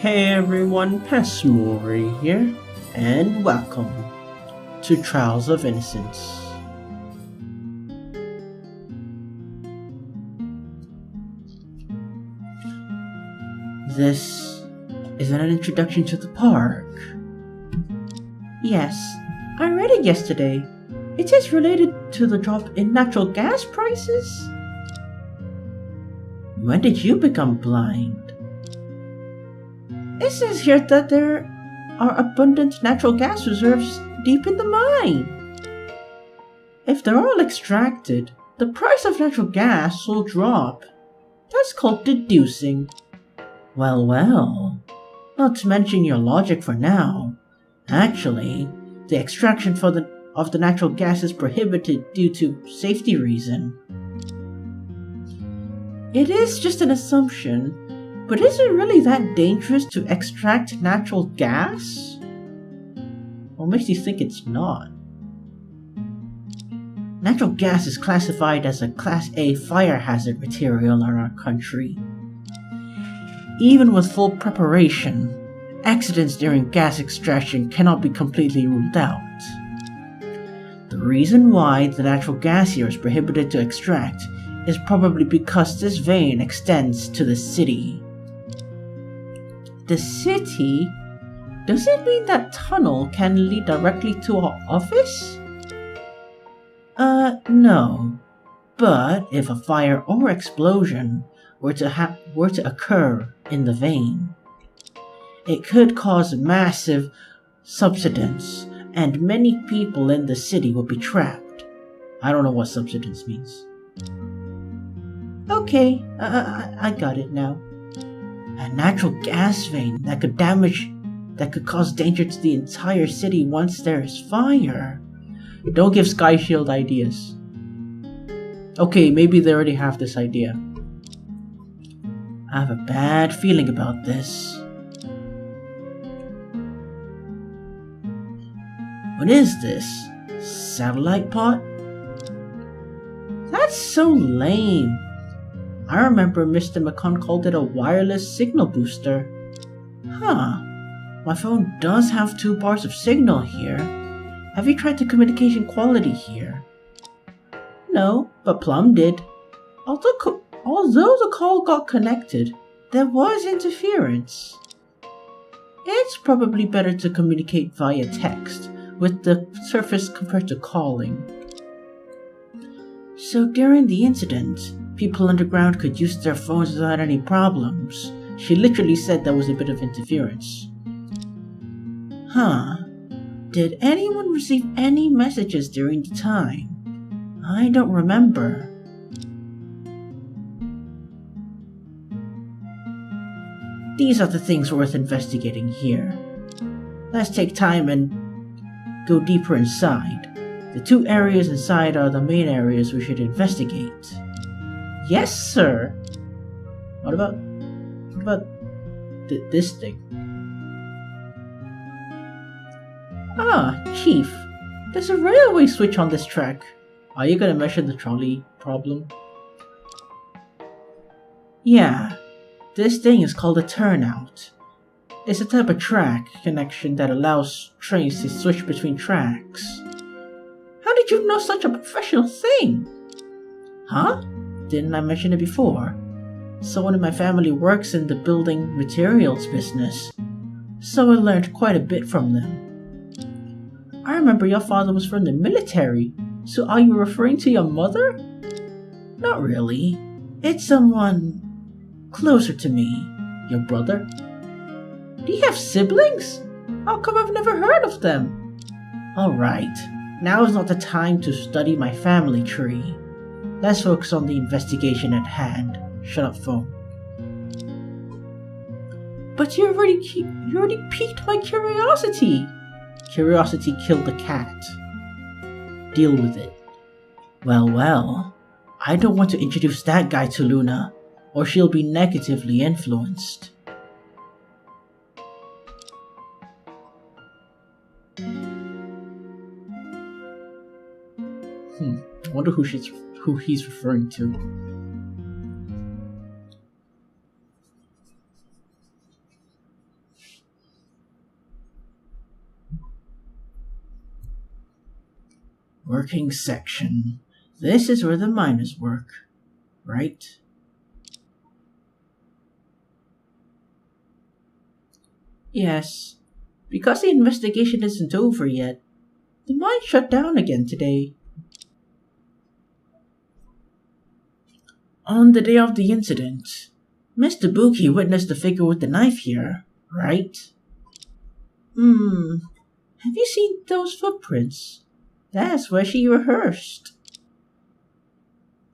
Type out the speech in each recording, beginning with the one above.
Hey everyone, Passmori here, and welcome to Trials of Innocence. This is an introduction to the park. Yes, I read it yesterday. It is related to the drop in natural gas prices. When did you become blind? It says here that there are abundant natural gas reserves deep in the mine. If they're all extracted, the price of natural gas will drop. That's called deducing. Well, not to mention your logic for now. Actually, the extraction of the natural gas is prohibited due to safety reason. It is just an assumption. But is it really that dangerous to extract natural gas? What makes you think it's not? Natural gas is classified as a Class A fire hazard material in our country. Even with full preparation, accidents during gas extraction cannot be completely ruled out. The reason why the natural gas here is prohibited to extract is probably because this vein extends to the city. The city? Does it mean that tunnel can lead directly to our office? No. But if a fire or explosion were to occur in the vein, it could cause massive subsidence, and many people in the city would be trapped. I don't know what subsidence means. Okay, I got it now. A natural gas vein that could cause danger to the entire city once there is fire. Don't give Sky Shield ideas. Okay, maybe they already have this idea. I have a bad feeling about this. What is this? Satellite pot? That's so lame. I remember Mr. Macon called it a wireless signal booster. My phone does have 2 bars of signal here. Have you tried the communication quality here? No, but Plum did. Although the call got connected, there was interference. It's probably better to communicate via text with the surface compared to calling. So during the incident, people underground could use their phones without any problems. She literally said there was a bit of interference. Did anyone receive any messages during the time? I don't remember. These are the things worth investigating here. Let's take time and go deeper inside. The 2 areas inside are the main areas we should investigate. Yes, sir. What about this thing? Chief. There's a railway switch on this track. Are you gonna measure the trolley problem? Yeah. This thing is called a turnout. It's a type of track connection that allows trains to switch between tracks. How did you know such a professional thing? Didn't I mention it before? Someone in my family works in the building materials business, so I learned quite a bit from them. I remember your father was from the military, so are you referring to your mother? Not really. It's someone closer to me. Your brother? Do you have siblings? How come I've never heard of them? Alright, now is not the time to study my family tree. Let's focus on the investigation at hand. Shut up, phone. But you already piqued my curiosity. Curiosity killed the cat. Deal with it. Well, I don't want to introduce that guy to Luna, or she'll be negatively influenced. I wonder who he's referring to. Working section. This is where the miners work, right? Yes. Because the investigation isn't over yet, the mine shut down again today. On the day of the incident, Mr. Buki witnessed the figure with the knife here, right? Have you seen those footprints? That's where she rehearsed.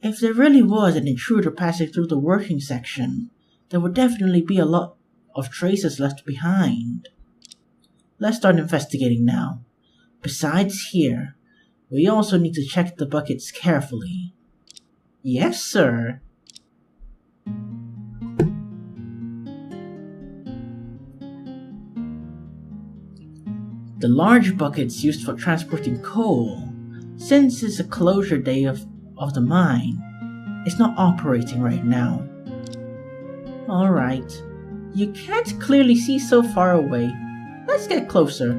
If there really was an intruder passing through the working section, there would definitely be a lot of traces left behind. Let's start investigating now. Besides here, we also need to check the buckets carefully. Yes, sir. The large buckets used for transporting coal, since it's a closure day of the mine, it's not operating right now. Alright, you can't clearly see so far away. Let's get closer.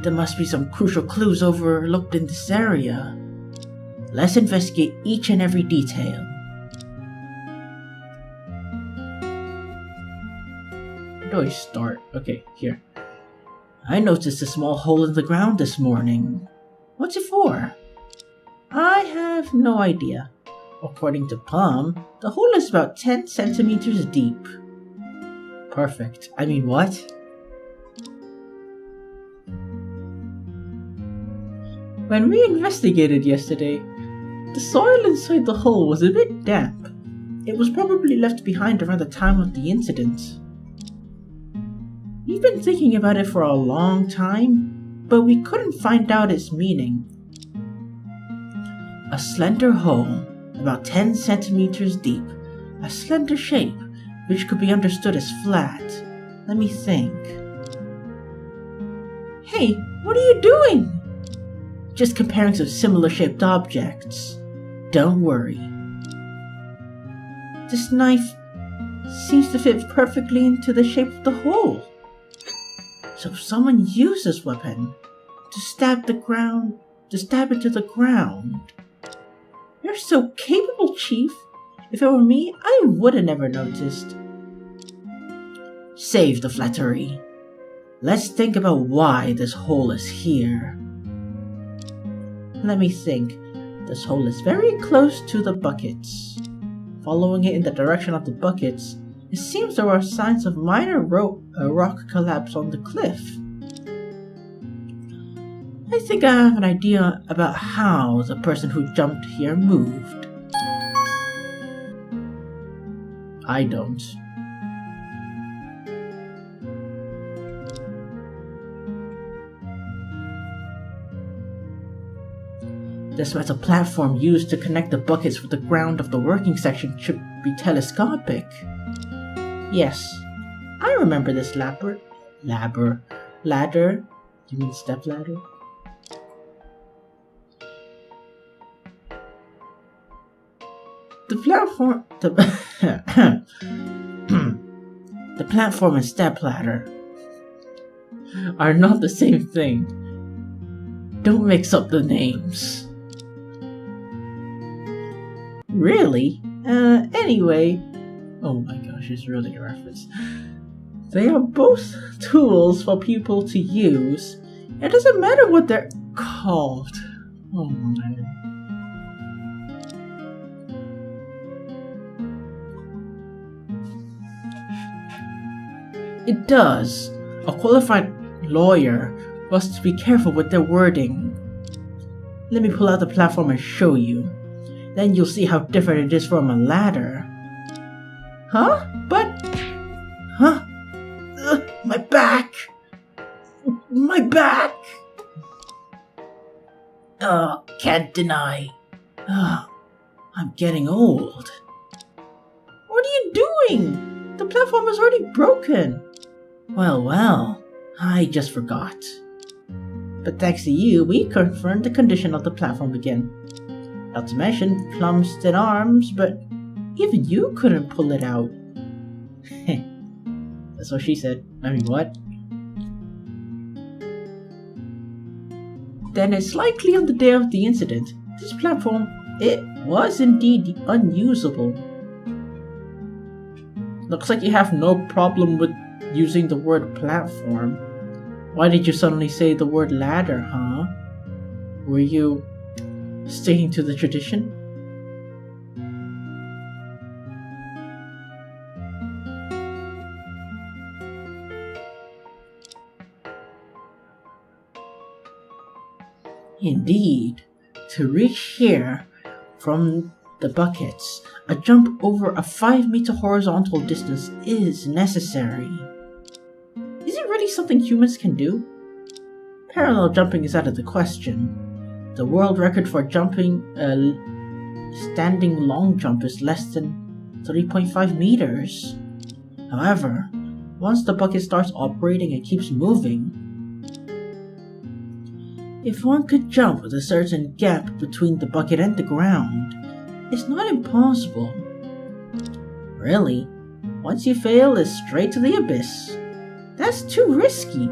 There must be some crucial clues overlooked in this area. Let's investigate each and every detail. Where do I start? Okay, here. I noticed a small hole in the ground this morning. What's it for? I have no idea. According to Palm, the hole is about 10 centimeters deep. Perfect. I mean, what? When we investigated yesterday, the soil inside the hole was a bit damp. It was probably left behind around the time of the incident. We've been thinking about it for a long time, but we couldn't find out its meaning. A slender hole, about 10 centimeters deep, a slender shape, which could be understood as flat. Let me think. Hey, what are you doing? Just comparing some similar shaped objects. Don't worry. This knife seems to fit perfectly into the shape of the hole. So someone used this weapon to stab into the ground. You're so capable, Chief. If it were me, I would have never noticed. Save the flattery. Let's think about why this hole is here. Let me think. This hole is very close to the buckets. Following it in the direction of the buckets, it seems there are signs of minor rock collapse on the cliff. I think I have an idea about how the person who jumped here moved. I don't. This metal platform used to connect the buckets with the ground of the working section should be telescopic. Yes, I remember this ladder. You mean step ladder? The platform and step ladder are not the same thing. Don't mix up the names. Really? Anyway. Oh my gosh, it's really a reference. They are both tools for people to use. It doesn't matter what they're called. Oh my. It does. A qualified lawyer must be careful with their wording. Let me pull out the platform and show you. Then you'll see how different it is from a ladder. Huh? But... Huh? My back! My back! Can't deny. I'm getting old. What are you doing? The platform is already broken. Well, I just forgot. But thanks to you, we confirmed the condition of the platform again. Not to mention Plum's thin arms, but even you couldn't pull it out. That's what she said. I mean, what? then it's likely on the day of the incident, this platform, it was indeed unusable. Looks like you have no problem with using the word platform. Why did you suddenly say the word ladder, huh? Were you sticking to the tradition? Indeed, to reach here from the buckets, a jump over a 5-meter horizontal distance is necessary. Is it really something humans can do? Parallel jumping is out of the question. The world record for jumping a standing long jump is less than 3.5 meters. However, once the bucket starts operating and keeps moving, if one could jump with a certain gap between the bucket and the ground, it's not impossible. Really, once you fail, it's straight to the abyss. That's too risky.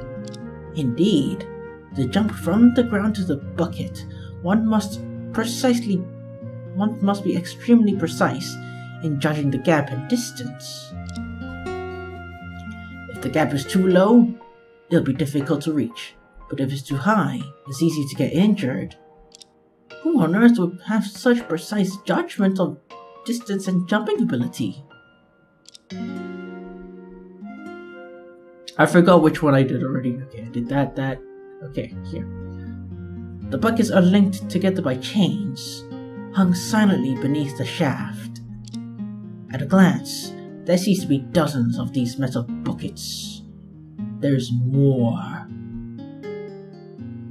Indeed, the jump from the ground to the bucket, one must be extremely precise in judging the gap and distance. If the gap is too low, it'll be difficult to reach. But if it's too high, it's easy to get injured. Who on earth would have such precise judgment of distance and jumping ability? I forgot which one I did already. Okay, I did that. Okay, here. The buckets are linked together by chains, hung silently beneath the shaft. At a glance, there seems to be dozens of these metal buckets. There's more.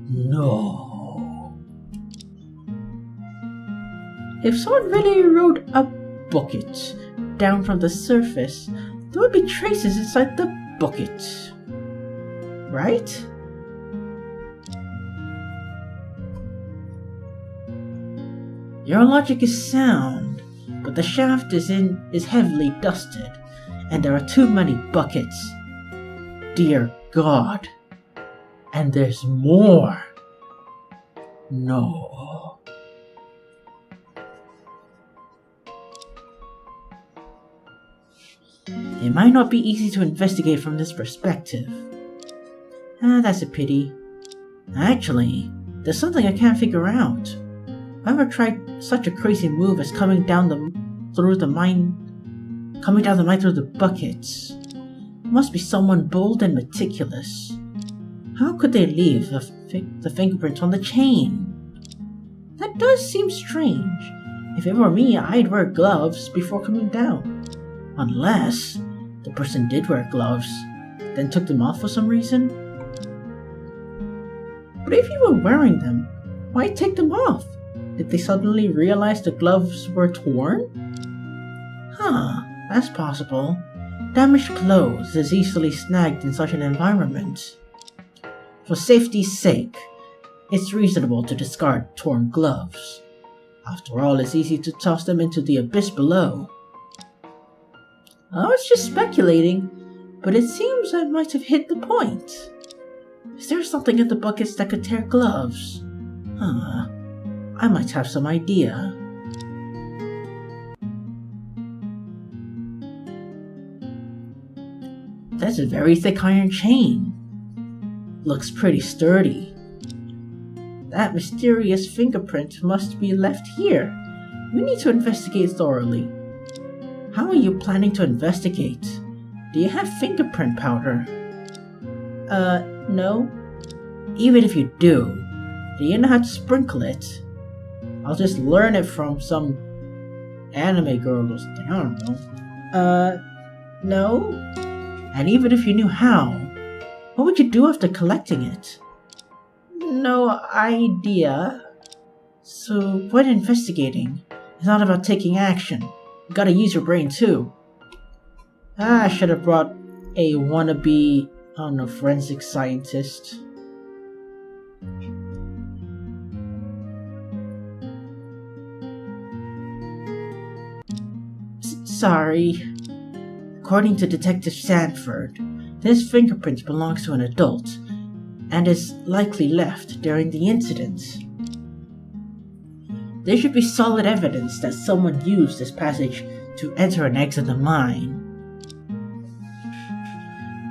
No. If someone really rode a bucket down from the surface, there would be traces inside the bucket. Right? Your logic is sound, but the shaft is heavily dusted, and there are too many buckets. Dear God. And there's more. No. It might not be easy to investigate from this perspective. That's a pity. Actually, there's something I can't figure out. I've never tried such a crazy move as coming down the mine through the buckets. It must be someone bold and meticulous. How could they leave the fingerprint on the chain? That does seem strange. If it were me, I'd wear gloves before coming down. Unless the person did wear gloves, then took them off for some reason. But if you were wearing them, why take them off? Did they suddenly realize the gloves were torn? That's possible. Damaged clothes is easily snagged in such an environment. For safety's sake, it's reasonable to discard torn gloves. After all, it's easy to toss them into the abyss below. I was just speculating, but it seems I might have hit the point. Is there something in the buckets that could tear gloves? I might have some idea. That's a very thick iron chain. Looks pretty sturdy. That mysterious fingerprint must be left here. We need to investigate thoroughly. How are you planning to investigate? Do you have fingerprint powder? No. Even if you do you know how to sprinkle it? I'll just learn it from some anime girl or something, I don't know. No? And even if you knew how, what would you do after collecting it? No idea. So, when investigating, it's not about taking action. You gotta use your brain too. I should have brought a wannabe, forensic scientist. Sorry. According to Detective Sanford, this fingerprint belongs to an adult. and is likely left during the incident. There should be solid evidence that someone used this passage to enter and exit the mine.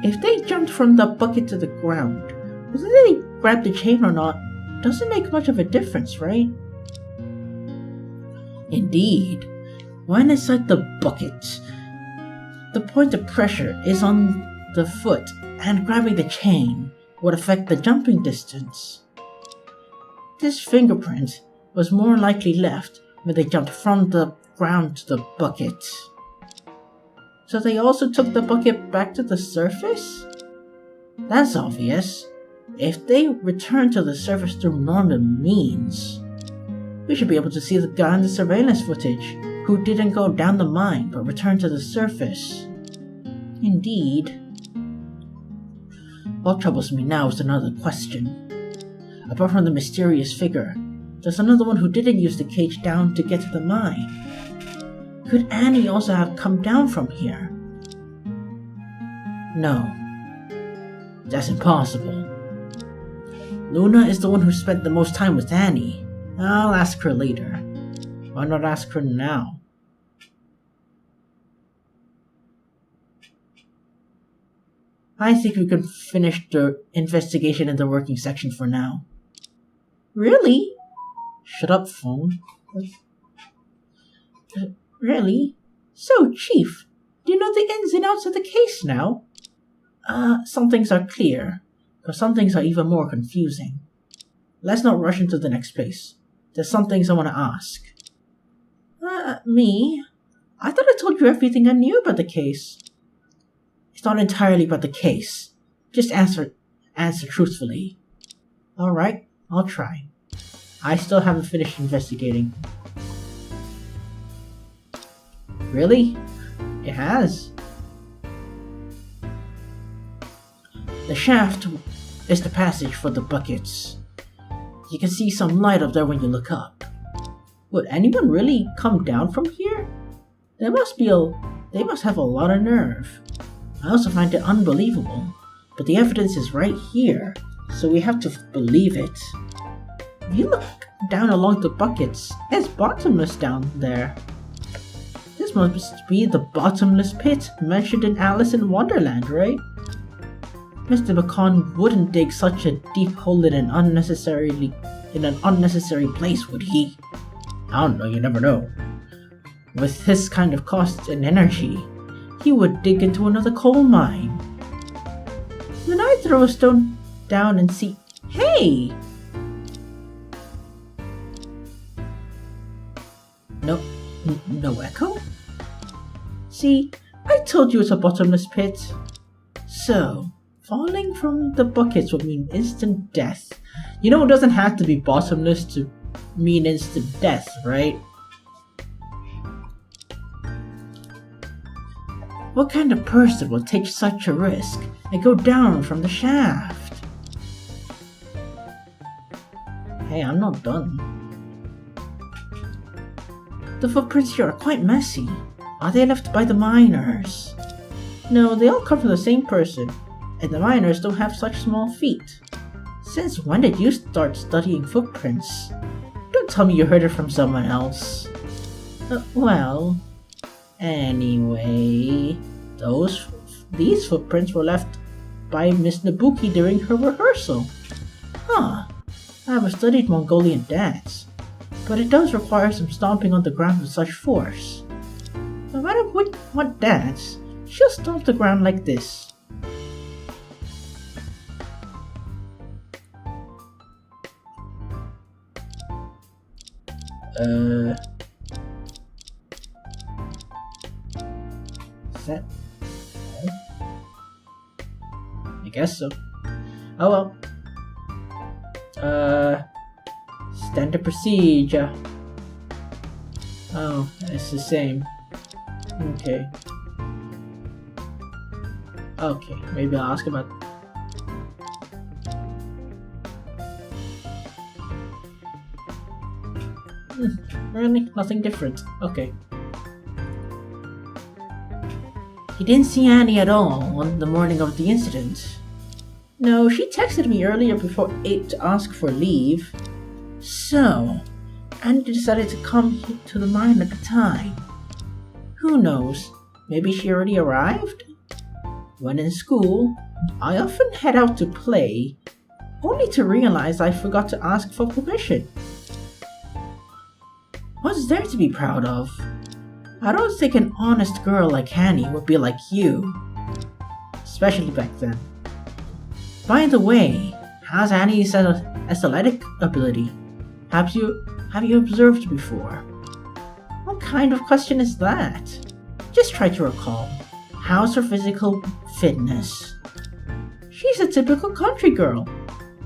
If they jumped from the bucket to the ground, whether they grabbed the chain or not doesn't make much of a difference, right? Indeed, when inside the bucket, the point of pressure is on the foot, and grabbing the chain would affect the jumping distance. This fingerprint was more likely left when they jumped from the ground to the bucket. So they also took the bucket back to the surface? That's obvious. If they return to the surface through normal means, we should be able to see the guy in the surveillance footage who didn't go down the mine but returned to the surface. Indeed. What troubles me now is another question. Apart from the mysterious figure, there's another one who didn't use the cage down to get to the mine. Could Annie also have come down from here? No. That's impossible. Luna is the one who spent the most time with Annie. I'll ask her later. Why not ask her now? I think we can finish the investigation in the working section for now. Really? Shut up, phone. Really? So, Chief, do you know the ins and outs of the case now? Some things are clear, but some things are even more confusing. Let's not rush into the next place. There's some things I want to ask. Me? I thought I told you everything I knew about the case. It's not entirely about the case. Just answer truthfully. Alright, I'll try. I still haven't finished investigating. Really? It has. The shaft is the passage for the buckets. You can see some light up there when you look up. Would anyone really come down from here? They must have a lot of nerve. I also find it unbelievable, but the evidence is right here, so we have to believe it. If you look down along the buckets, it's bottomless down there. This must be the bottomless pit mentioned in Alice in Wonderland, right? Mr. Macon wouldn't dig such a deep hole in an unnecessary place, would he? I don't know, you never know. With his kind of cost and energy, he would dig into another coal mine. When I throw a stone down and see... Hey! No echo? See, I told you it's a bottomless pit. So, falling from the buckets would mean instant death. You know, it doesn't have to be bottomless to mean instant death, right? What kind of person would take such a risk and go down from the shaft? Hey, I'm not done. The footprints here are quite messy. Are they left by the miners? No, they all come from the same person, and the miners don't have such small feet. Since when did you start studying footprints? Don't tell me you heard it from someone else. Well, anyway, these footprints were left by Miss Nabuki during her rehearsal. Huh, I haven't studied Mongolian dance, but it does require some stomping on the ground with such force. No matter what dance, she'll stomp the ground like this. Is that... I guess so. Oh well. Standard procedure. Oh, it's the same. Okay. Okay, maybe I'll ask about... Really? Nothing different. Okay. He didn't see Annie at all on the morning of the incident. No, she texted me earlier before 8 to ask for leave. So, Annie decided to come to the mine at the time. Who knows? Maybe she already arrived? When in school, I often head out to play, only to realize I forgot to ask for permission. What's there to be proud of? I don't think an honest girl like Annie would be like you. Especially back then. By the way, how's Annie's athletic ability? Have you observed before? What kind of question is that? Just try to recall. How's her physical fitness? She's a typical country girl.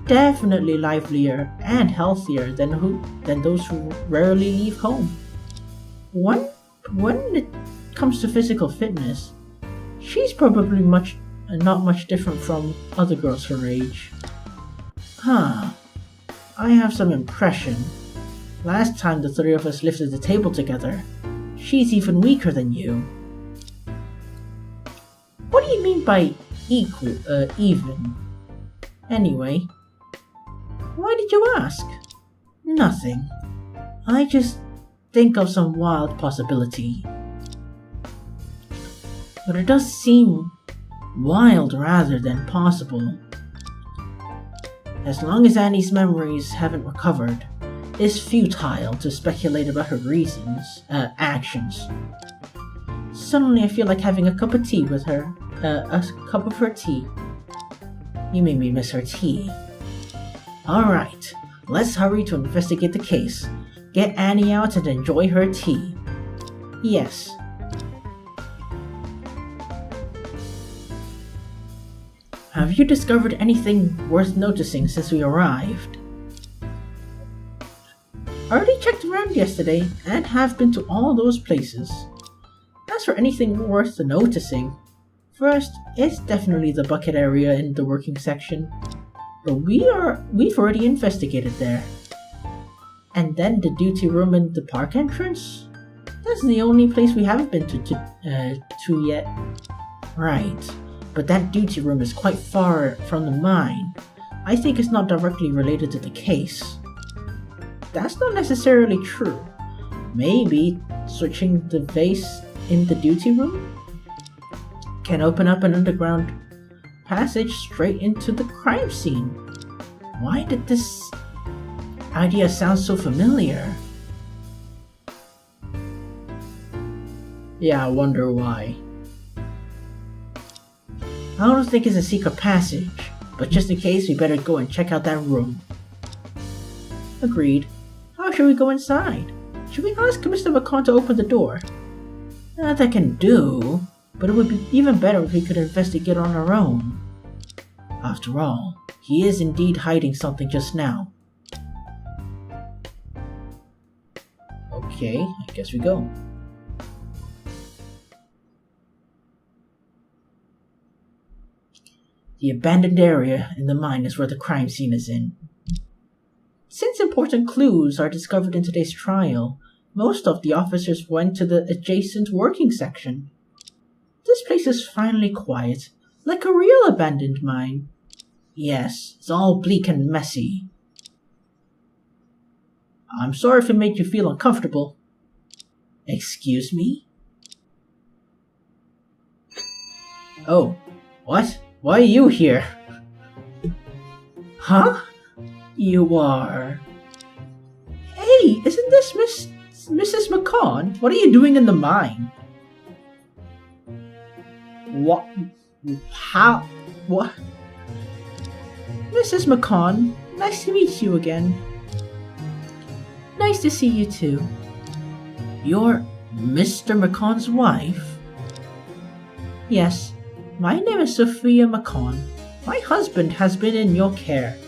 Definitely livelier and healthier than those who rarely leave home. When it comes to physical fitness, she's probably not much different from other girls her age. I have some impression. Last time the three of us lifted the table together, she's even weaker than you. What do you mean by even? Anyway, why did you ask? Nothing. I just think of some wild possibility. But it does seem wild rather than possible. As long as Annie's memories haven't recovered, it's futile to speculate about her actions. Suddenly I feel like having a cup of tea with her. A cup of her tea. You made me miss her tea. Alright, let's hurry to investigate the case. Get Annie out and enjoy her tea. Yes. Have you discovered anything worth noticing since we arrived? I already checked around yesterday and have been to all those places. As for anything worth noticing, first, it's definitely the bucket area in the working section. But we've already investigated there. And then the duty room in the park entrance? That's the only place we haven't been to yet. Right, but that duty room is quite far from the mine. I think it's not directly related to the case. That's not necessarily true. Maybe switching the vase in the duty room can open up an underground passage straight into the crime scene. Why did this idea sound so familiar? Yeah, I wonder why. I don't think it's a secret passage, but just in case, we better go and check out that room. Agreed. How should we go inside? Should we ask Mr. Macon to open the door? That I can do, but it would be even better if we could investigate on our own. After all, he is indeed hiding something just now. Okay, I guess we go. The abandoned area in the mine is where the crime scene is in. Since important clues are discovered in today's trial, most of the officers went to the adjacent working section. This place is finally quiet, like a real abandoned mine. Yes, it's all bleak and messy. I'm sorry if it made you feel uncomfortable. Excuse me? Oh, what? Why are you here? Huh? You are... Hey, isn't this Mrs. Macon? What are you doing in the mine? What? How? What? Mrs. Macon, nice to meet you again. Nice to see you too. You're Mr. Macon's wife? Yes, my name is Sophia Macon. My husband has been in your care.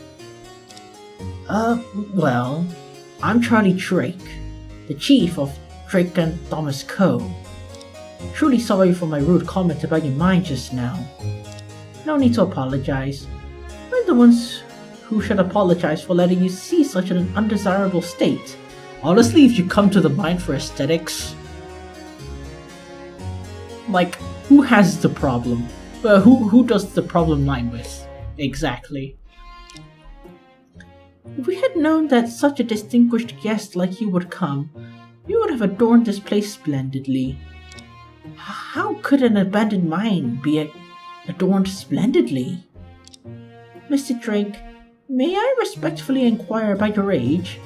Well, I'm Charlie Drake, the chief of Drake and Thomas Co. Truly sorry for my rude comment about your mind just now. No need to apologize. We're the ones who should apologize for letting you see such an undesirable state. Honestly, if you come to the mine for aesthetics, like, who has the problem? Who does the problem lie with? Exactly. If we had known that such a distinguished guest like you would come, we would have adorned this place splendidly. How could an abandoned mine be adorned splendidly? Mr. Drake, may I respectfully inquire about your age?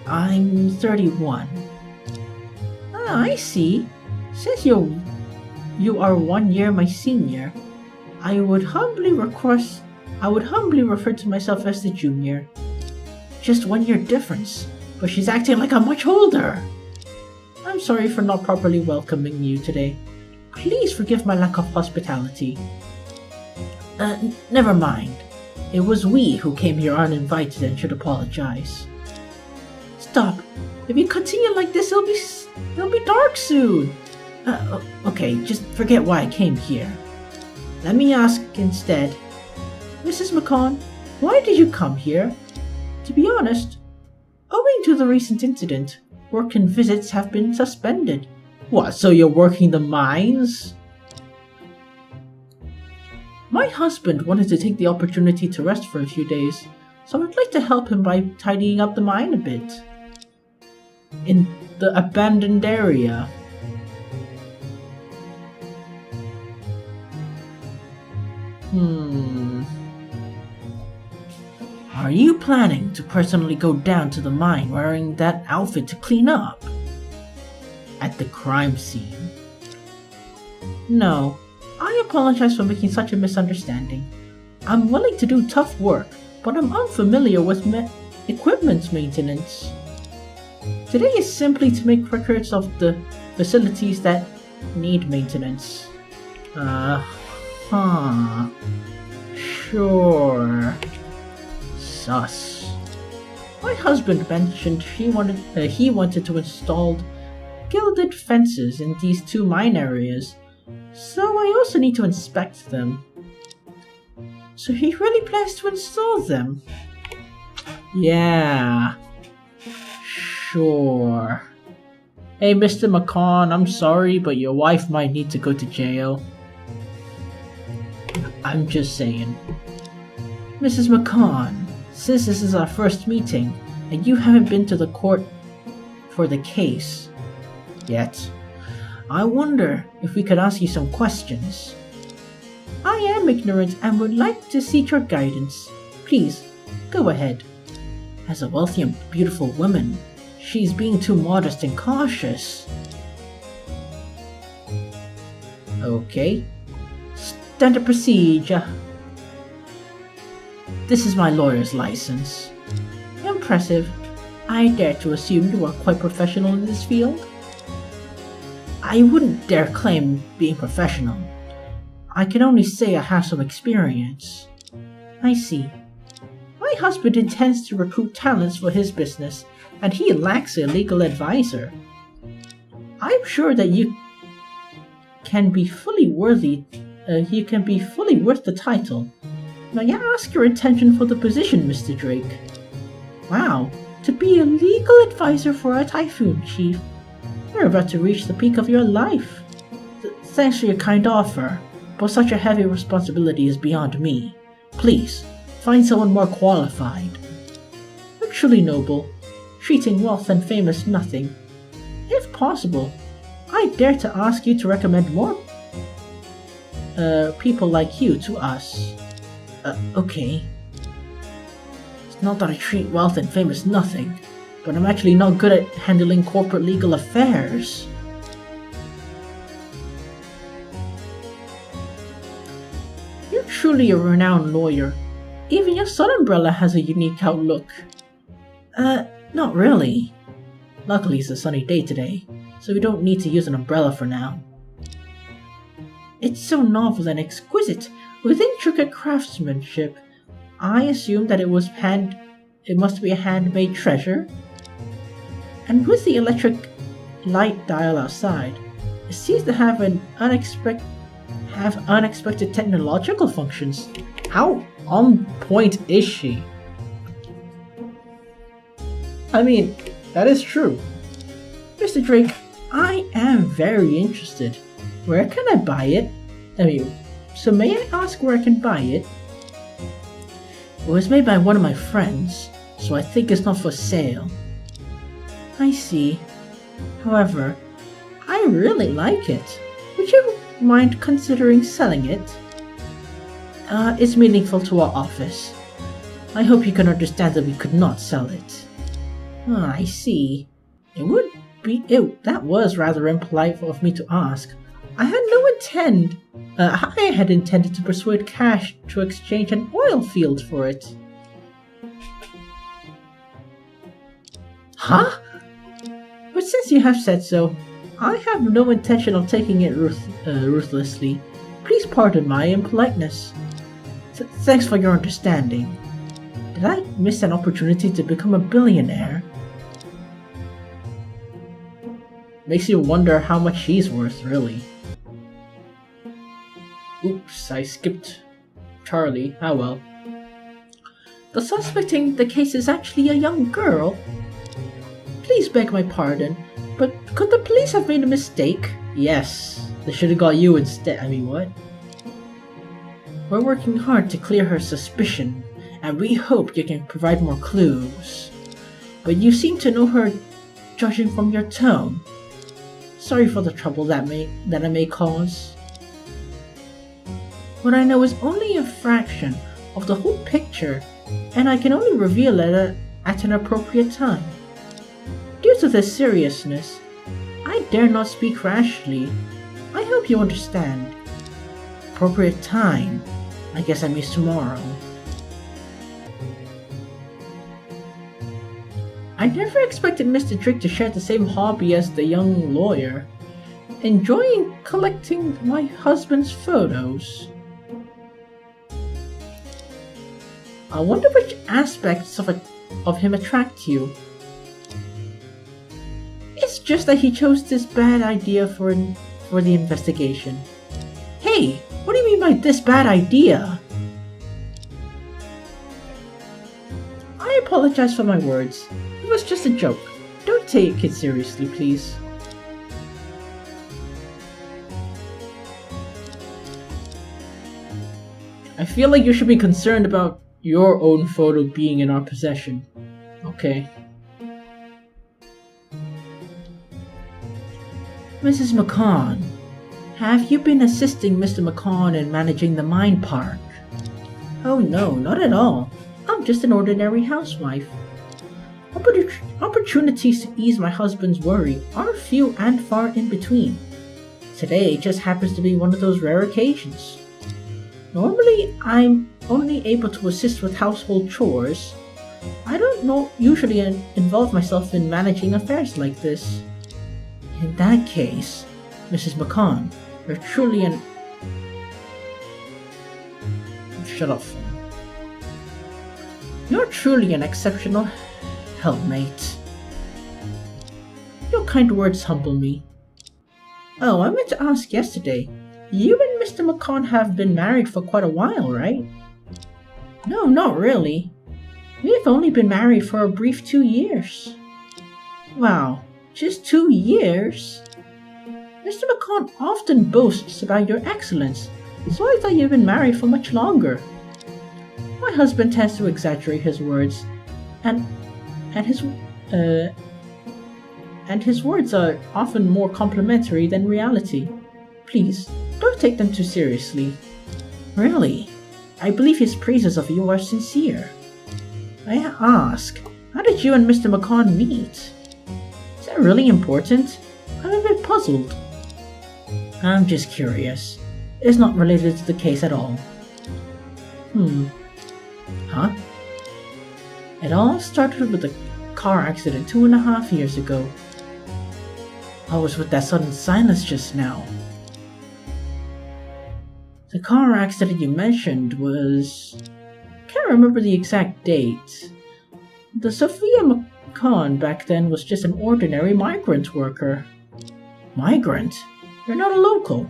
I'm 31. Ah, I see. Since you are 1 year my senior, I would humbly refer to myself as the junior. Just 1 year difference, but she's acting like I'm much older. I'm sorry for not properly welcoming you today. Please forgive my lack of hospitality. Never mind. It was we who came here uninvited and should apologize. Stop. If you continue like this, it'll be dark soon. Okay, just forget why I came here. Let me ask instead. Mrs. Macon, why did you come here? To be honest, owing to the recent incident, work and visits have been suspended. What, so you're working the mines? My husband wanted to take the opportunity to rest for a few days, so I'd like to help him by tidying up the mine a bit. In the abandoned area. Are you planning to personally go down to the mine wearing that outfit to clean up? At the crime scene? No, I apologize for making such a misunderstanding. I'm willing to do tough work, but I'm unfamiliar with equipment maintenance. Today is simply to make records of the facilities that need maintenance. Sure. Sus. My husband mentioned he wanted to install gilded fences in these 2 mine areas, so I also need to inspect them. So he really plans to install them? Yeah. Sure. Hey, Mr. Macon, I'm sorry, but your wife might need to go to jail. I'm just saying. Mrs. Macon, since this is our first meeting, and you haven't been to the court for the case yet, I wonder if we could ask you some questions. I am ignorant and would like to seek your guidance. Please, go ahead. As a wealthy and beautiful woman, she's being too modest and cautious. Okay. Standard procedure. This is my lawyer's license. Impressive. I dare to assume you are quite professional in this field? I wouldn't dare claim being professional. I can only say I have some experience. I see. My husband intends to recruit talents for his business, and he lacks a legal advisor. I'm sure that you can be fully worth the title. May I ask your intention for the position, Mr. Drake? Wow, to be a legal advisor for a typhoon chief. You're about to reach the peak of your life. Thanks for your kind offer, but such a heavy responsibility is beyond me. Please, find someone more qualified. You're truly noble, treating wealth and fame as nothing. If possible, I dare to ask you to recommend more people like you to us. Okay. It's not that I treat wealth and fame as nothing, but I'm actually not good at handling corporate legal affairs. You're truly a renowned lawyer. Even your sun umbrella has a unique outlook. Not really. Luckily it's a sunny day today, so we don't need to use an umbrella for now. It's so novel and exquisite, with intricate craftsmanship. I assume that it must be a handmade treasure. And with the electric light dial outside, it seems to have unexpected technological functions. How on point is she? I mean, that is true. Mr. Drake, I am very interested. Where can I buy it? So may I ask where I can buy it? It was made by one of my friends, so I think it's not for sale. I see. However, I really like it. Would you mind considering selling it? It's meaningful to our office. I hope you can understand that we could not sell it. I see. That was rather impolite of me to ask. I had intended to persuade Cash to exchange an oil field for it. Huh? But since you have said so, I have no intention of taking it ruthlessly. Please pardon my impoliteness. Thanks for your understanding. Did I miss an opportunity to become a billionaire? Makes you wonder how much she's worth, really. Oops, I skipped Charlie. Ah well. The suspect in the case is actually a young girl. Please beg my pardon, but could the police have made a mistake? Yes, they should have got you instead. I mean, what? We're working hard to clear her suspicion, and we hope you can provide more clues. But you seem to know her, judging from your tone. Sorry for the trouble that I may cause. What I know is only a fraction of the whole picture, and I can only reveal it at an appropriate time. Due to this seriousness, I dare not speak rashly. I hope you understand. Appropriate time. I guess I means tomorrow. I never expected Mr. Drake to share the same hobby as the young lawyer, enjoying collecting my husband's photos. I wonder which aspects of him attract you. It's just that he chose this bad idea for the investigation. Hey, what do you mean by this bad idea? I apologize for my words. It was just a joke. Don't take it seriously, please. I feel like you should be concerned about your own photo being in our possession. Okay. Mrs. Macon, have you been assisting Mr. Macon in managing the mine park? Oh no, not at all. I'm just an ordinary housewife. Opportunities to ease my husband's worry are few and far in between. Today just happens to be one of those rare occasions. Normally, I'm only able to assist with household chores. I don't usually involve myself in managing affairs like this. In that case, Mrs. Macon, you're truly an... Shut up. You're truly an exceptional helpmate. Your kind words humble me. Oh, I meant to ask yesterday. You and Mr. Macon have been married for quite a while, right? No, not really. We've only been married for a brief 2 years. Wow, just 2 years? Mr. Macon often boasts about your excellence, so I thought you'd been married for much longer. My husband tends to exaggerate his words, and his words are often more complimentary than reality. Please, don't take them too seriously. Really, I believe his praises of you are sincere. May I ask, how did you and Mr. Macon meet? Is that really important? I'm a bit puzzled. I'm just curious. It's not related to the case at all. Huh? It all started with a car accident 2.5 years ago. I was with that sudden silence just now. The car accident you mentioned was... Can't remember the exact date. The Sophia Macon back then was just an ordinary migrant worker. Migrant? You're not a local.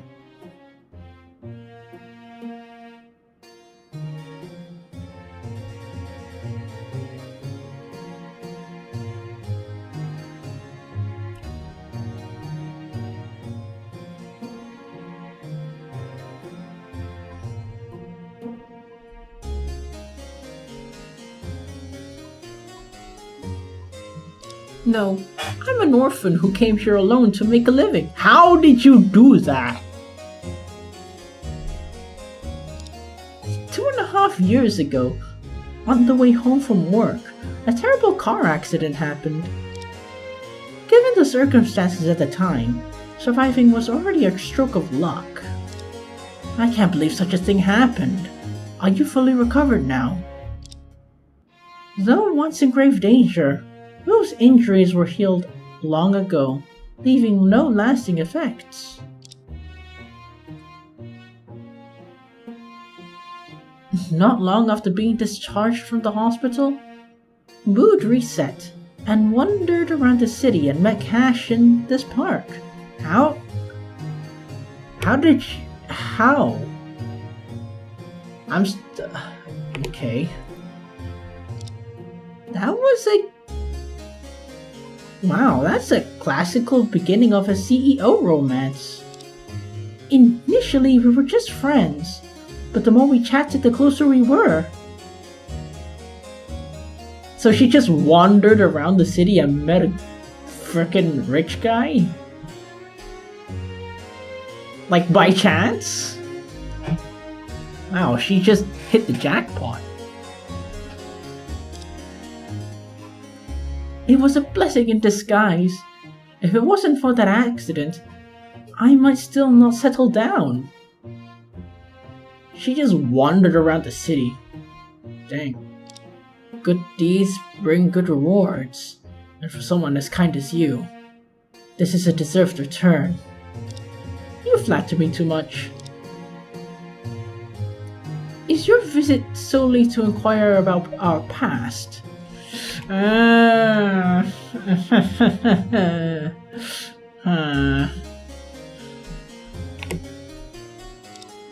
No, I'm an orphan who came here alone to make a living. How did you do that? 2.5 years ago, on the way home from work, a terrible car accident happened. Given the circumstances at the time, surviving was already a stroke of luck. I can't believe such a thing happened. Are you fully recovered now? Though once in grave danger, those injuries were healed long ago, leaving no lasting effects. Not long after being discharged from the hospital, mood reset and wandered around the city and met Cash in this park. How? Okay. Wow, that's a classical beginning of a CEO romance. Initially, we were just friends, but the more we chatted, the closer we were. So she just wandered around the city and met a frickin' rich guy? Like by chance? Wow, she just hit the jackpot. It was a blessing in disguise. If it wasn't for that accident, I might still not settle down. She just wandered around the city. Dang. Good deeds bring good rewards. And for someone as kind as you, this is a deserved return. You flatter me too much. Is your visit solely to inquire about our past?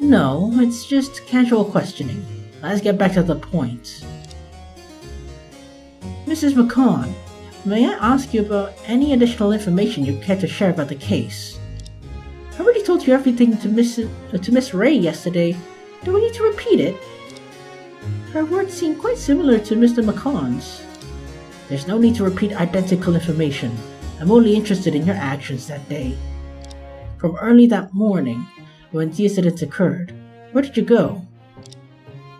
No, it's just casual questioning. Let's get back to the point. Mrs. Macon, may I ask you about any additional information you care to share about the case? I already told you everything to Miss Ray yesterday. Do we need to repeat it? Her words seem quite similar to Mr. Macon's. There's no need to repeat identical information. I'm only interested in your actions that day. From early that morning, when the incident occurred, where did you go?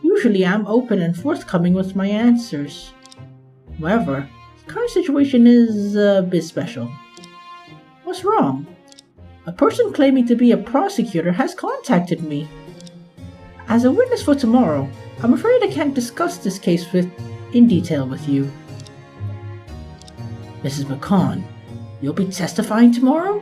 Usually I'm open and forthcoming with my answers. However, the current situation is a bit special. What's wrong? A person claiming to be a prosecutor has contacted me. As a witness for tomorrow, I'm afraid I can't discuss this case in detail with you. Mrs. Macon, you'll be testifying tomorrow?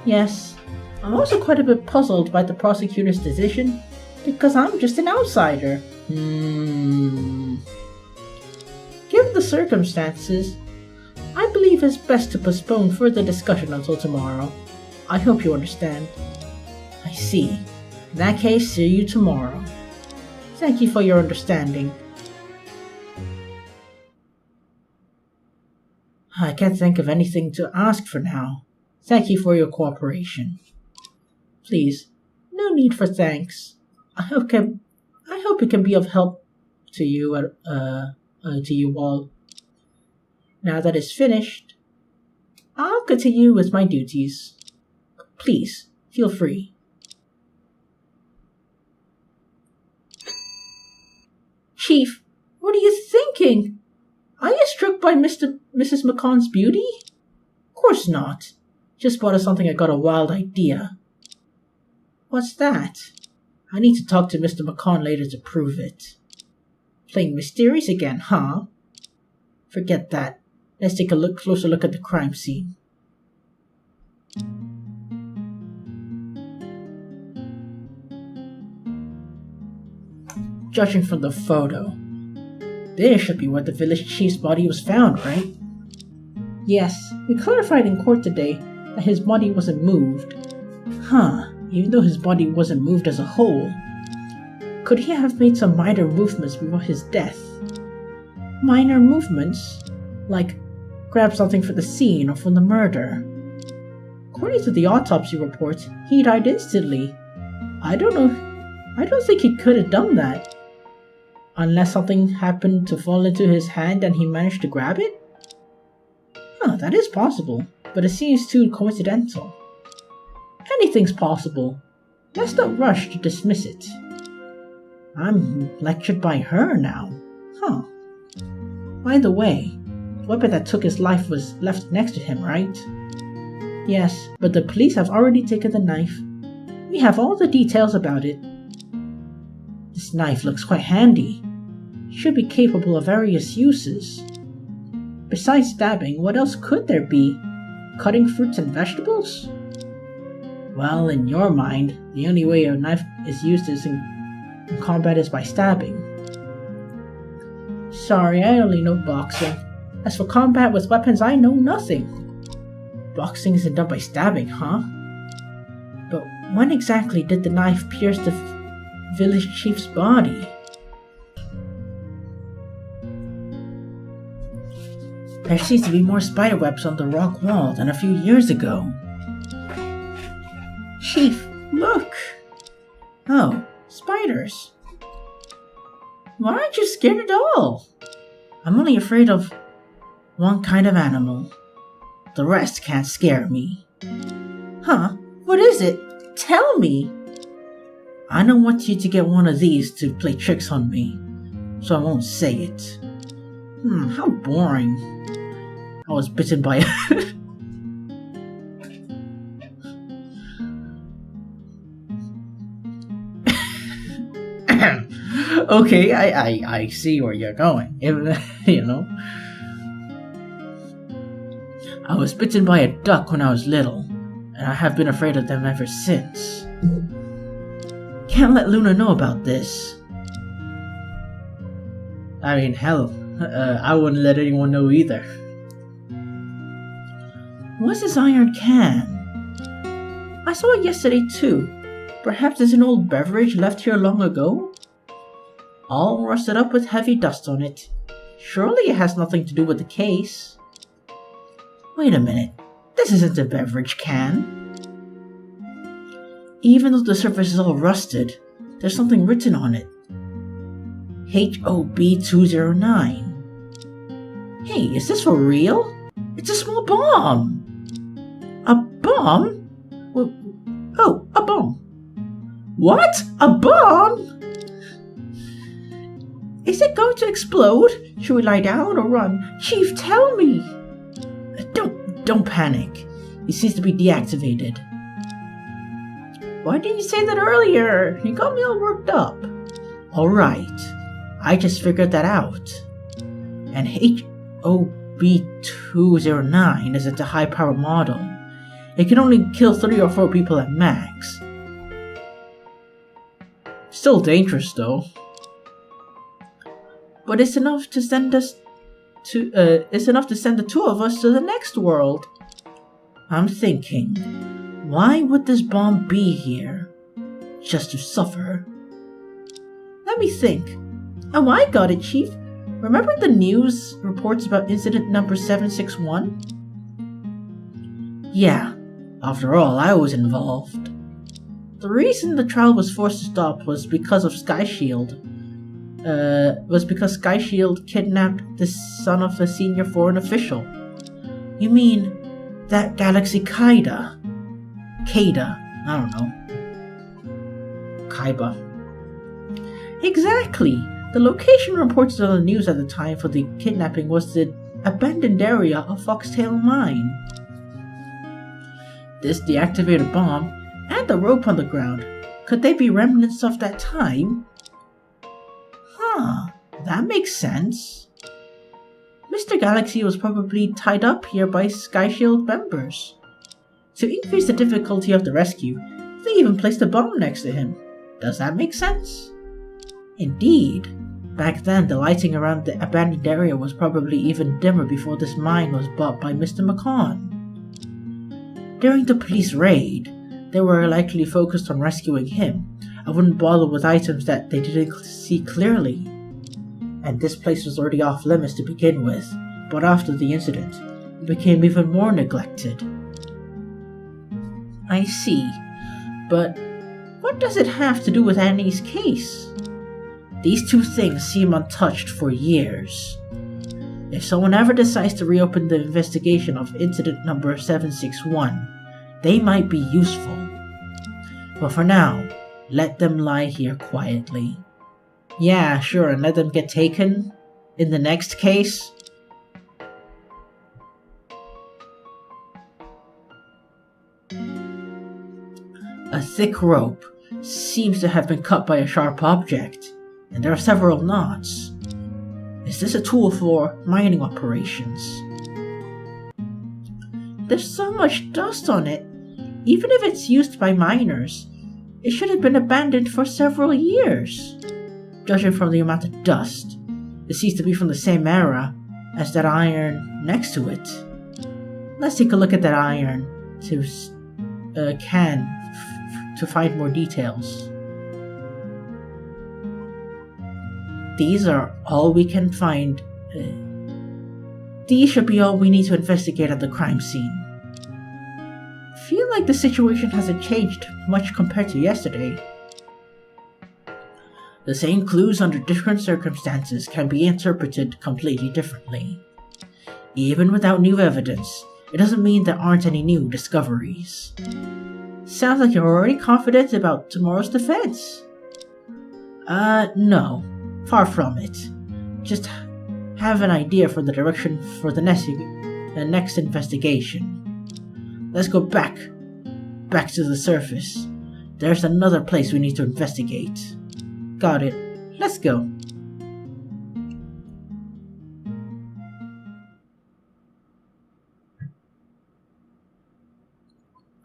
Yes. I'm also quite a bit puzzled by the prosecutor's decision, because I'm just an outsider. Given the circumstances, I believe it's best to postpone further discussion until tomorrow. I hope you understand. I see. In that case, see you tomorrow. Thank you for your understanding. I can't think of anything to ask for now. Thank you for your cooperation. Please, no need for thanks. I hope it can be of help to you all. Now that it's finished, I'll continue with my duties. Please, feel free. Chief, what are you thinking? Are you struck by Mrs. Macon's beauty? Of course not. Just bought us something I got a wild idea. What's that? I need to talk to Mr. Macon later to prove it. Playing mysterious again, huh? Forget that. Let's take a closer look at the crime scene. Judging from the photo, this should be where the village chief's body was found, right? Yes, we clarified in court today that his body wasn't moved. Even though his body wasn't moved as a whole, could he have made some minor movements before his death? Minor movements? Like grab something from the scene or from the murder? According to the autopsy report, he died instantly. I don't think he could have done that. Unless something happened to fall into his hand and he managed to grab it? Huh, that is possible, but it seems too coincidental. Anything's possible. Let's not rush to dismiss it. I'm lectured by her now. Huh. By the way, the weapon that took his life was left next to him, right? Yes, but the police have already taken the knife. We have all the details about it. This knife looks quite handy. It should be capable of various uses. Besides stabbing, what else could there be? Cutting fruits and vegetables? Well, in your mind, the only way a knife is used in combat is by stabbing. Sorry, I only know boxing. As for combat with weapons, I know nothing. Boxing isn't done by stabbing, huh? But when exactly did the knife pierce the village chief's body? There seems to be more spiderwebs on the rock wall than a few years ago. Chief, look! Oh, spiders. Why aren't you scared at all? I'm only afraid of one kind of animal. The rest can't scare me. Huh? What is it? Tell me! I don't want you to get one of these to play tricks on me, so I won't say it. How boring. I was bitten by a... Okay, I see where you're going. You know. I was bitten by a duck when I was little, and I have been afraid of them ever since. Can't let Luna know about this. I mean, hell, I wouldn't let anyone know either. What's this iron can? I saw it yesterday too. Perhaps it's an old beverage left here long ago? All rusted up with heavy dust on it. Surely it has nothing to do with the case. Wait a minute. This isn't a beverage can. Even though the surface is all rusted, there's something written on it. HOB 209. Hey, is this for real? It's a small bomb! A bomb? Oh, a bomb. What? A bomb? Is it going to explode? Should we lie down or run? Chief, tell me! Don't panic. It seems to be deactivated. Why didn't you say that earlier? You got me all worked up. Alright, I just figured that out. And HOB 209 isn't a high-power model. It can only kill 3 or 4 people at max. Still dangerous though. But it's enough to send the 2 of us to the next world. I'm thinking, why would this bomb be here? Just to suffer? Let me think. Oh, I got it, Chief. Remember the news reports about incident number 761? Yeah, after all, I was involved. The reason the trial was forced to stop was because Sky Shield kidnapped the son of a senior foreign official. You mean that Galaxy Kaida? I don't know. Kaiba. Exactly! The location reported on the news at the time for the kidnapping was the abandoned area of Foxtail Mine. This deactivated bomb and the rope on the ground, could they be remnants of that time? Huh, that makes sense. Mr. Galaxy was probably tied up here by Sky Shield members. To increase the difficulty of the rescue, they even placed a bomb next to him. Does that make sense? Indeed. Back then, the lighting around the abandoned area was probably even dimmer before this mine was bought by Mr. Macon. During the police raid, they were likely focused on rescuing him. I wouldn't bother with items that they didn't see clearly. And this place was already off limits to begin with, but after the incident, it became even more neglected. I see, but what does it have to do with Annie's case? These 2 things seem untouched for years. If someone ever decides to reopen the investigation of incident number 761, they might be useful. But for now, let them lie here quietly. Yeah, sure, and let them get taken in the next case. A thick rope seems to have been cut by a sharp object, and there are several knots. Is this a tool for mining operations? There's so much dust on it. Even if it's used by miners, it should have been abandoned for several years. Judging from the amount of dust, it seems to be from the same era as that iron next to it. Let's take a look at that iron to find more details. These are all we can find. These should be all we need to investigate at the crime scene. Feel like the situation hasn't changed much compared to yesterday. The same clues under different circumstances can be interpreted completely differently. Even without new evidence, it doesn't mean there aren't any new discoveries. Sounds like you're already confident about tomorrow's defense. No. Far from it. Just have an idea for the direction for the next investigation. Let's go back to the surface. There's another place we need to investigate. Got it. Let's go.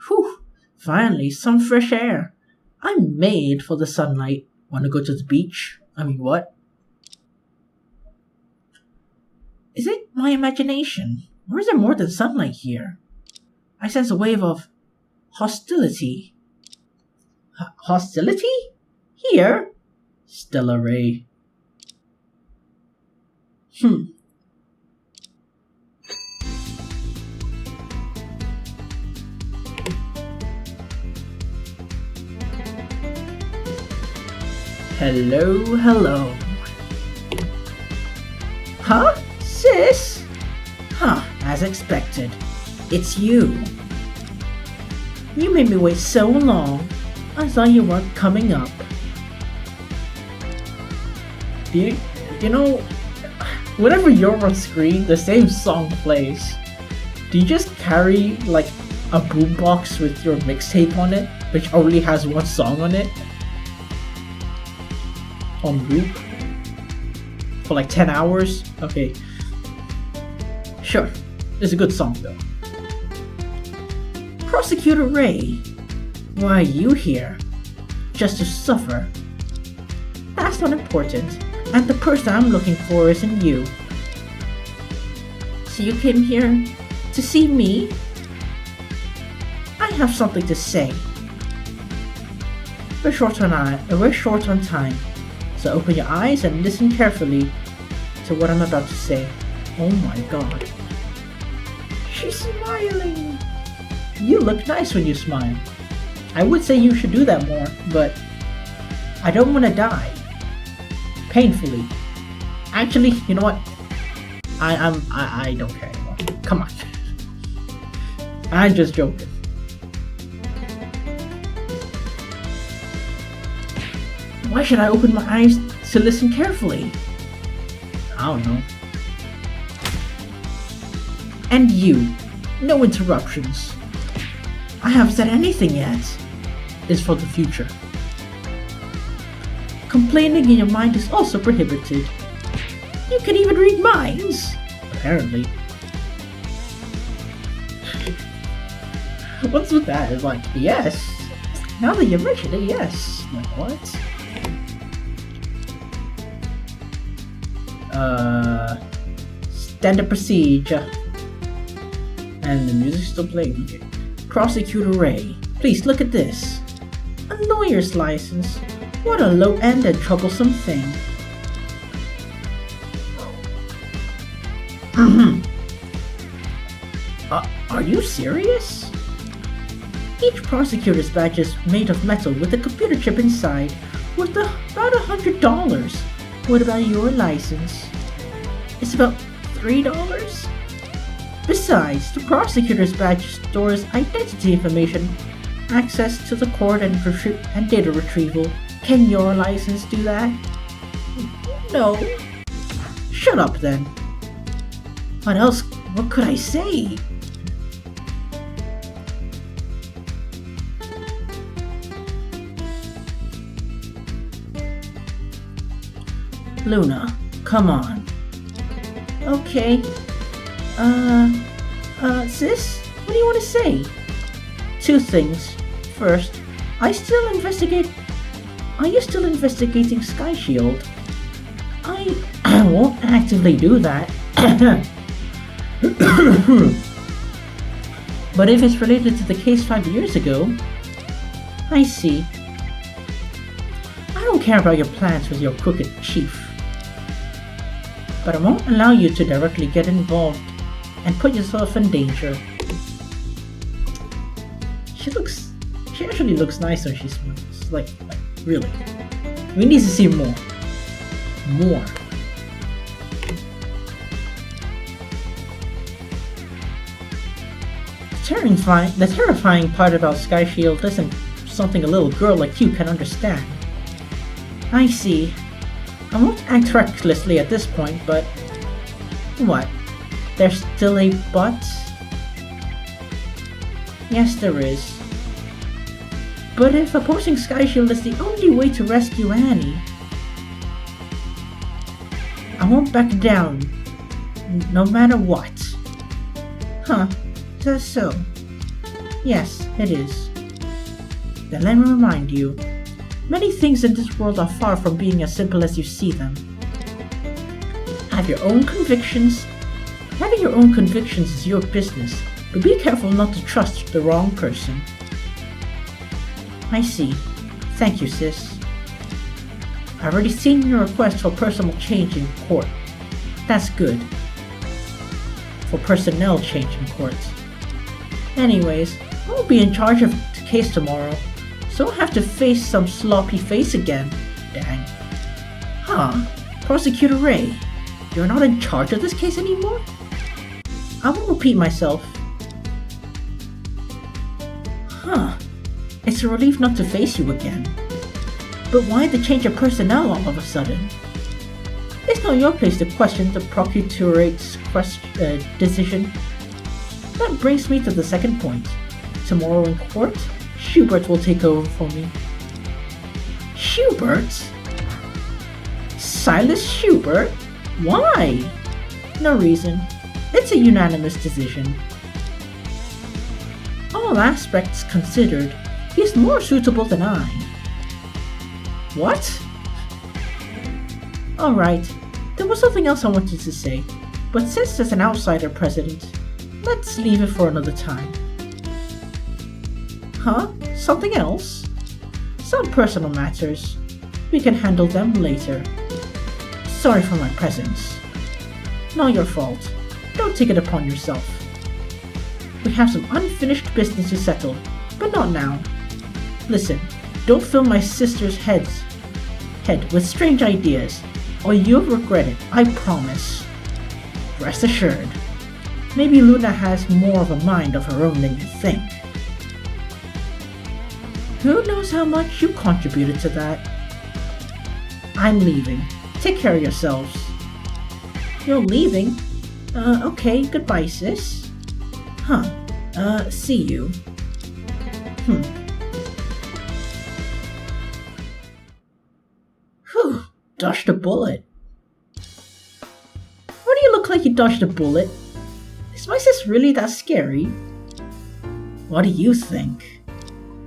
Whew! Finally, some fresh air. I'm made for the sunlight. Want to go to the beach? I mean, what? Is it my imagination? Or is there more than sunlight here? I sense a wave of hostility. Hostility? Here? Stella Ray. Hello. Huh? Sis? Huh, as expected. It's you. You made me wait so long. I thought you weren't coming up. You know, whenever you're on screen, the same song plays. Do you just carry, like, a boombox with your mixtape on it, which only has one song on it? On loop? For like 10 hours? Okay. Sure. It's a good song though. Prosecutor Ray, why are you here? Just to suffer? That's not important, and the person I'm looking for isn't you. So you came here to see me? I have something to say. We're short on time, so open your eyes and listen carefully to what I'm about to say. Oh my god. She's smiling! You look nice when you smile. I would say you should do that more, but I don't want to die. Painfully. Actually, you know what? I don't care anymore. Come on. I'm just joking. Why should I open my eyes to listen carefully? I don't know. And you. No interruptions. I haven't said anything yet. It's for the future. Complaining in your mind is also prohibited. You can even read minds. Apparently. What's with that? It's like, yes. Now that you mention it, yes. Like, what? Standard procedure. And the music's still playing. Okay. Prosecutor Ray, please look at this. A lawyer's license. What a low-end and troublesome thing. Are you serious? Each prosecutor's badge is made of metal with a computer chip inside, worth about $100. What about your license? It's about $3? Besides, the prosecutor's badge stores identity information, access to the court, and data retrieval. Can your license do that? No. Shut up then. What could I say? Luna, come on. Okay. Sis? What do you want to say? 2 things. First, are you still investigating Sky Shield? I won't actively do that. But if it's related to the case 5 years ago, I see. I don't care about your plans with your crooked chief. But I won't allow you to directly get involved and put yourself in danger. She actually looks nice when she smiles. Like, really. We need to see more. More. The terrifying part about Sky Shield isn't something a little girl like you can understand. I see. I won't act recklessly at this point, but... What? There's still a but? Yes, there is. But if opposing Sky Shield is the only way to rescue Annie, I won't back down, no matter what. Huh, that's so. Yes, it is. Then let me remind you, many things in this world are far from being as simple as you see them. Have your own convictions. Having your own convictions is your business, but be careful not to trust the wrong person. I see. Thank you, sis. I've already seen your request for personal change in court. That's good. For personnel change in court. Anyways, I will be in charge of the case tomorrow, so I'll have to face some sloppy face again. Dang. Huh? Prosecutor Ray, you're not in charge of this case anymore? I won't repeat myself. Huh. It's a relief not to face you again. But why the change of personnel all of a sudden? It's not your place to question the procurator's decision. That brings me to the second point. Tomorrow in court, Schubert will take over for me. Schubert? Silas Schubert? Why? No reason. It's a unanimous decision. All aspects considered, he's more suitable than I. What? Alright, there was something else I wanted to say, but since there's an outsider president, let's leave it for another time. Huh? Something else? Some personal matters. We can handle them later. Sorry for my presence. Not your fault. Don't take it upon yourself. We have some unfinished business to settle, but not now. Listen, don't fill my sister's head with strange ideas, or you'll regret it, I promise. Rest assured. Maybe Luna has more of a mind of her own than you think. Who knows how much you contributed to that? I'm leaving. Take care of yourselves. You're leaving? Okay, goodbye, sis. Huh. See you. Whew, dodged a bullet. Why do you look like you dodged a bullet? Is my sis really that scary? What do you think?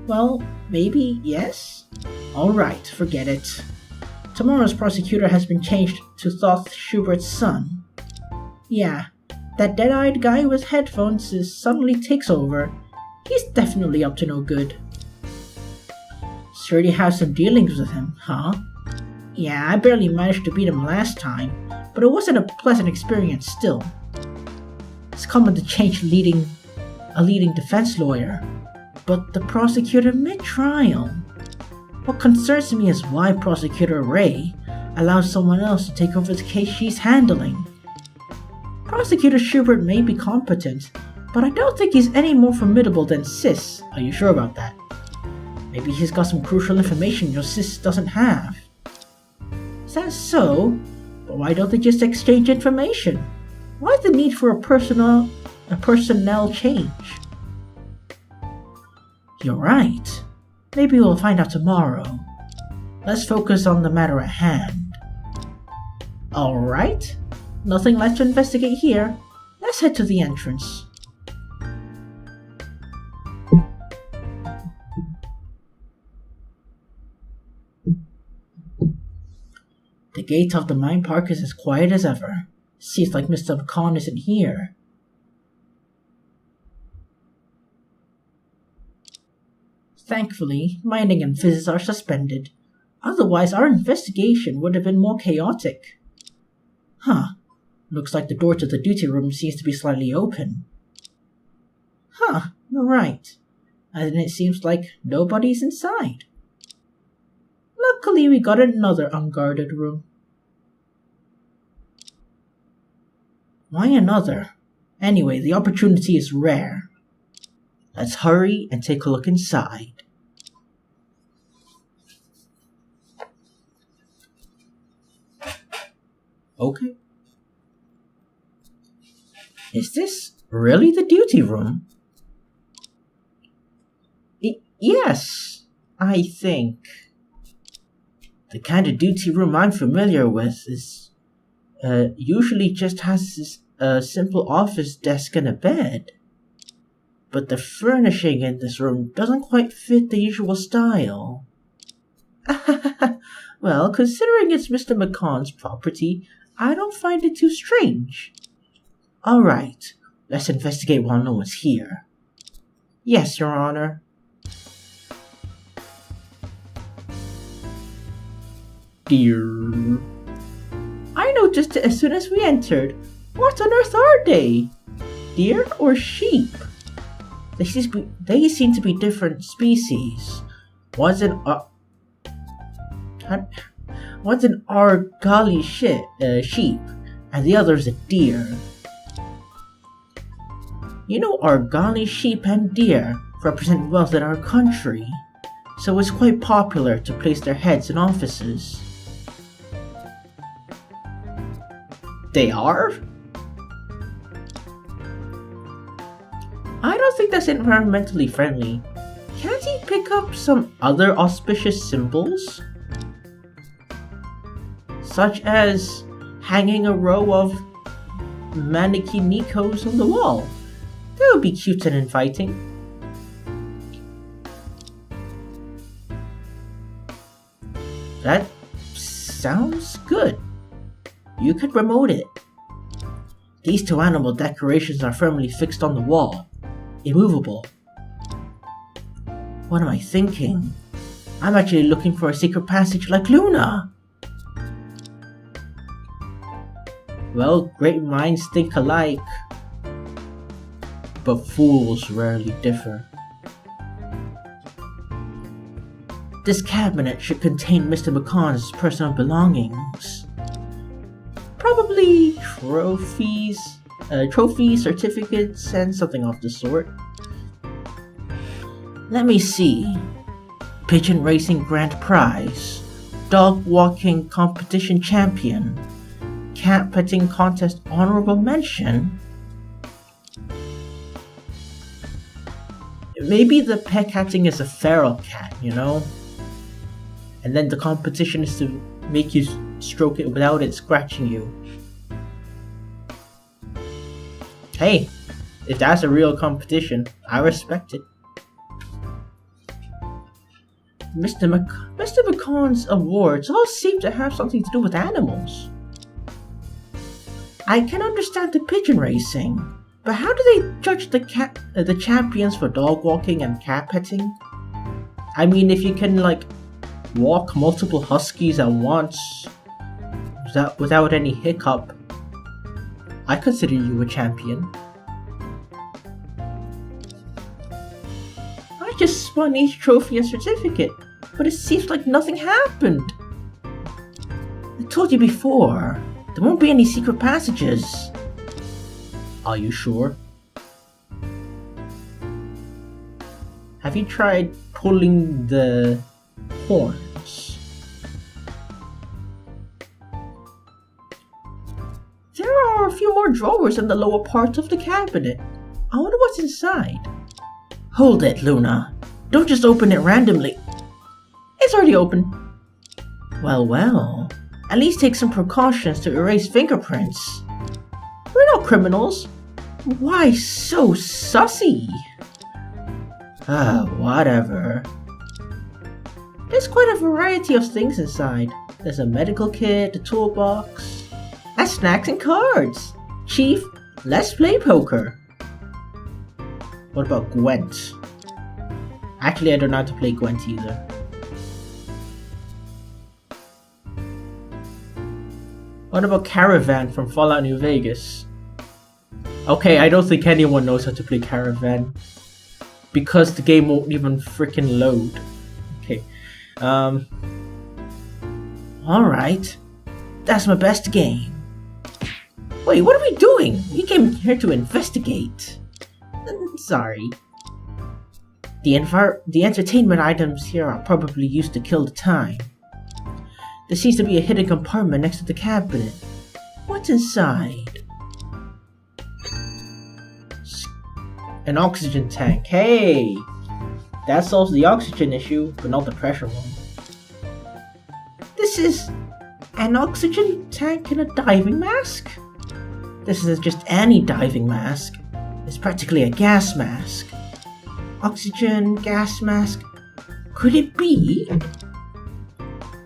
Well, maybe yes? Alright, forget it. Tomorrow's prosecutor has been changed to Thoth Schubert's son. Yeah, that dead-eyed guy with headphones suddenly takes over. He's definitely up to no good. Sure you have some dealings with him, huh? Yeah, I barely managed to beat him last time, but it wasn't a pleasant experience still. It's common to change a leading defense lawyer, but the prosecutor mid-trial. What concerns me is why Prosecutor Ray allows someone else to take over the case she's handling. Prosecutor Schubert may be competent, but I don't think he's any more formidable than Sis. Are you sure about that? Maybe he's got some crucial information your Sis doesn't have. Is that so? But why don't they just exchange information? Why the need for a personnel change? You're right. Maybe we'll find out tomorrow. Let's focus on the matter at hand. Alright. Nothing left to investigate here. Let's head to the entrance. The gate of the mine park is as quiet as ever. Seems like Mr. Macon isn't here. Thankfully, mining and physics are suspended. Otherwise, our investigation would have been more chaotic. Huh. Looks like the door to the duty room seems to be slightly open. Huh, you're right. And it seems like nobody's inside. Luckily, we got another unguarded room. Why another? Anyway, the opportunity is rare. Let's hurry and take a look inside. Okay. Is this really the duty room? Yes, I think. The kind of duty room I'm familiar with is usually just has a simple office desk and a bed. But the furnishing in this room doesn't quite fit the usual style. Well, considering it's Mr. Macon's property, I don't find it too strange. Alright, let's investigate while no one's here. Yes, Your Honor. Dear. I noticed it as soon as we entered. What on earth are they? Deer or sheep? They seem to be different species. One's an Argali sheep, and the other's a deer. You know, Argali sheep and deer represent wealth in our country, so it's quite popular to place their heads in offices. They are? I don't think that's environmentally friendly. Can't he pick up some other auspicious symbols? Such as hanging a row of mannequinicos on the wall. That would be cute and inviting. That sounds good. You could remote it. These two animal decorations are firmly fixed on the wall. Immovable. What am I thinking? I'm actually looking for a secret passage like Luna. Well, great minds think alike, but fools rarely differ. This cabinet should contain Mr. Macon's personal belongings. Probably trophies, certificates, and something of the sort. Let me see. Pigeon Racing Grand Prize, Dog Walking Competition Champion, Cat Petting Contest Honorable Mention. Maybe the pet catting is a feral cat, you know? And then the competition is to make you stroke it without it scratching you. Hey, if that's a real competition, I respect it. Mr. Macon's awards all seem to have something to do with animals. I can understand the pigeon racing, but how do they judge the champions for dog walking and cat petting? I mean, if you can walk multiple huskies at once without any hiccup, I consider you a champion. I just won each trophy and certificate, but it seems like nothing happened. I told you before, there won't be any secret passages. Are you sure? Have you tried pulling the horns? There are a few more drawers in the lower part of the cabinet. I wonder what's inside. Hold it, Luna. Don't just open it randomly. It's already open. Well. At least take some precautions to erase fingerprints. We're not criminals. Why so sussy? Whatever. There's quite a variety of things inside. There's a medical kit, a toolbox, and snacks and cards. Chief, let's play poker. What about Gwent? Actually, I don't know how to play Gwent either. What about Caravan from Fallout New Vegas? Okay, I don't think anyone knows how to play Caravan. Because the game won't even freaking load. Okay. Alright. That's my best game. Wait, what are we doing? We came here to investigate. Sorry. The entertainment items here are probably used to kill the time. There seems to be a hidden compartment next to the cabinet. What's inside? An oxygen tank. Hey! That solves the oxygen issue, but not the pressure one. This is an oxygen tank and a diving mask? This isn't just any diving mask. It's practically a gas mask. Oxygen, gas mask. Could it be?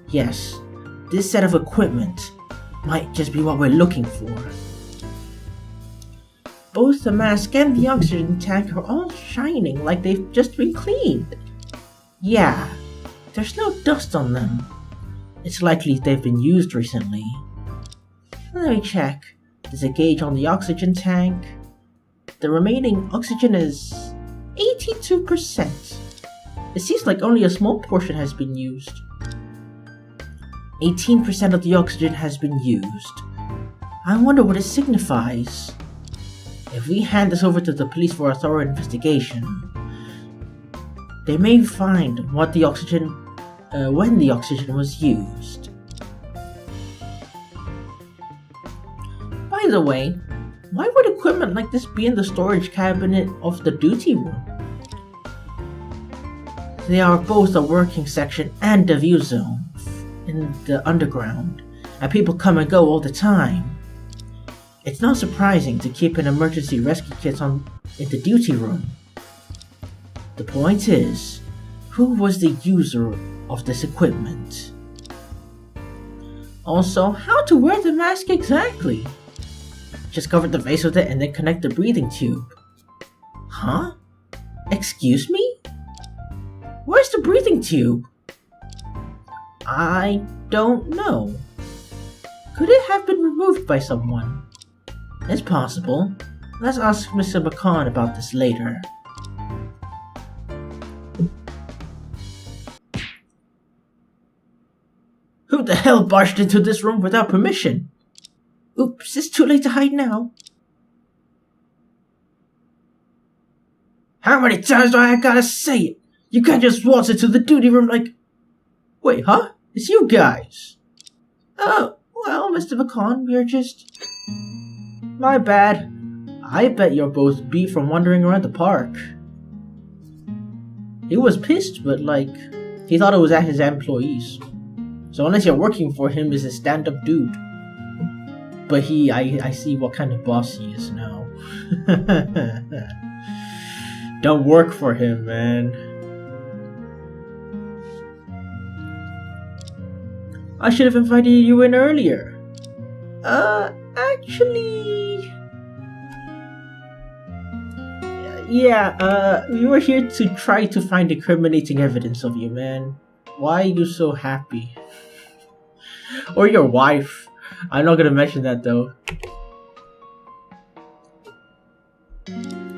Yes. This set of equipment might just be what we're looking for. Both the mask and the oxygen tank are all shining like they've just been cleaned. Yeah, there's no dust on them. It's likely they've been used recently. Let me check. There's a gauge on the oxygen tank. The remaining oxygen is 82%. It seems like only a small portion has been used. 18% of the oxygen has been used. I wonder what it signifies. If we hand this over to the police for a thorough investigation, they may find what the oxygen, when the oxygen was used. By the way, why would equipment like this be in the storage cabinet of the duty room? They are both a working section and a view zone in the underground, and people come and go all the time. It's not surprising to keep an emergency rescue kit in the duty room. The point is, who was the user of this equipment? Also, how to wear the mask exactly? Just cover the face with it and then connect the breathing tube. Huh? Excuse me? Where's the breathing tube? I don't know. Could it have been removed by someone? It's possible. Let's ask Mr. Macon about this later. Who the hell barged into this room without permission? Oops, it's too late to hide now. How many times do I gotta say it? You can't just waltz into the duty room like... Wait, huh? It's you guys. Oh, well, Mr. Macon, we're just... My bad. I bet you're both beat from wandering around the park. He was pissed, but he thought it was at his employees. So unless you're working for him, he's a stand-up dude. But I see what kind of boss he is now. Don't work for him, man. I should have invited you in earlier. Actually... Yeah, we were here to try to find incriminating evidence of you, man. Why are you so happy? Or your wife. I'm not gonna mention that though.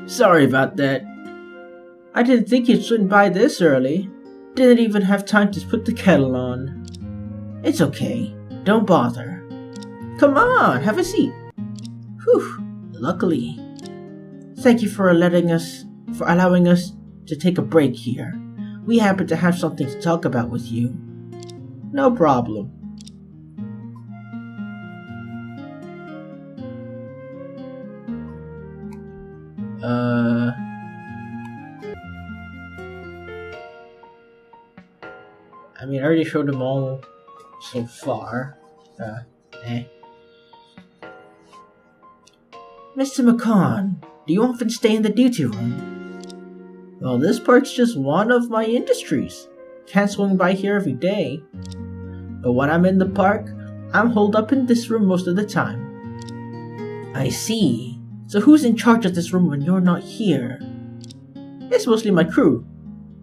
Sorry about that. I didn't think you'd swing by this early. Didn't even have time to put the kettle on. It's okay. Don't bother. Come on, have a seat. Whew. Luckily, Thank you for allowing us to take a break here. We happen to have something to talk about with you. No problem. I mean, I already showed them all so far. Mr. Macon, do you often stay in the duty room? Well, this part's just one of my industries. Can't swing by here every day. But when I'm in the park, I'm holed up in this room most of the time. I see. So who's in charge of this room when you're not here? It's mostly my crew.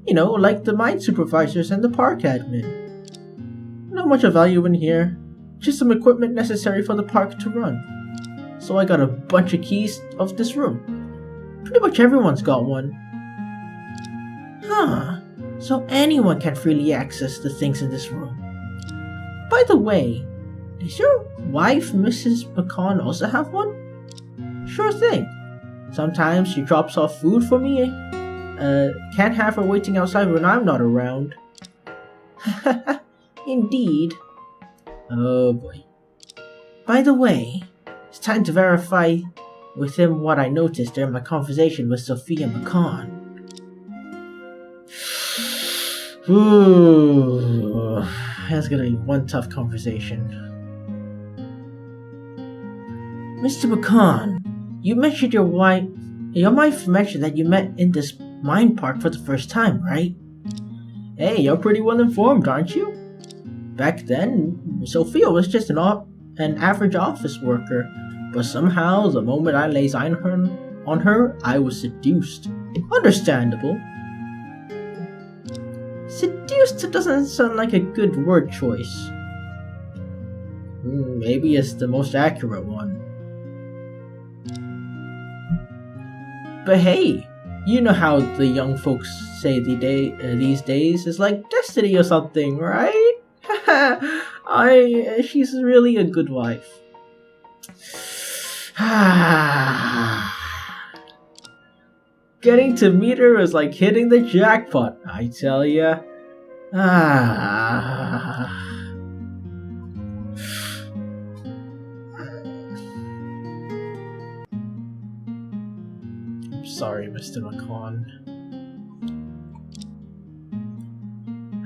You know, like the mine supervisors and the park admin. Not much of value in here. Just some equipment necessary for the park to run. So I got a bunch of keys of this room. Pretty much everyone's got one. Huh. So anyone can freely access the things in this room. By the way, does your wife, Mrs. Macon, also have one? Sure thing. Sometimes she drops off food for me. Can't have her waiting outside when I'm not around. Indeed. Oh boy. By the way, it's time to verify with him what I noticed during my conversation with Sophia Macon. Ooh, that's gonna be one tough conversation. Mr. Macon, you mentioned your wife mentioned that you met in this mine park for the first time, right? Hey, you're pretty well informed, aren't you? Back then, Sophia was just an average office worker, but somehow, the moment I laid eyes on her, I was seduced. Understandable. Seduced doesn't sound like a good word choice. Maybe it's the most accurate one. But hey, you know how the young folks say these days, it's like destiny or something, right? She's really a good wife. Getting to meet her is like hitting the jackpot, I tell ya. I'm sorry, Mr. Macon.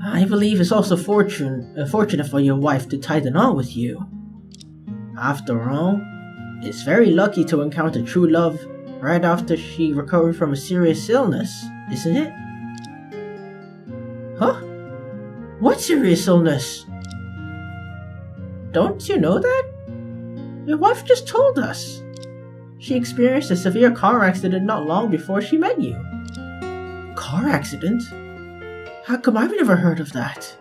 I believe it's also fortunate for your wife to tie the knot with you. After all, it's very lucky to encounter true love right after she recovered from a serious illness, isn't it? Huh? What serious illness? Don't you know that? Your wife just told us. She experienced a severe car accident not long before she met you. Car accident? How come I've never heard of that?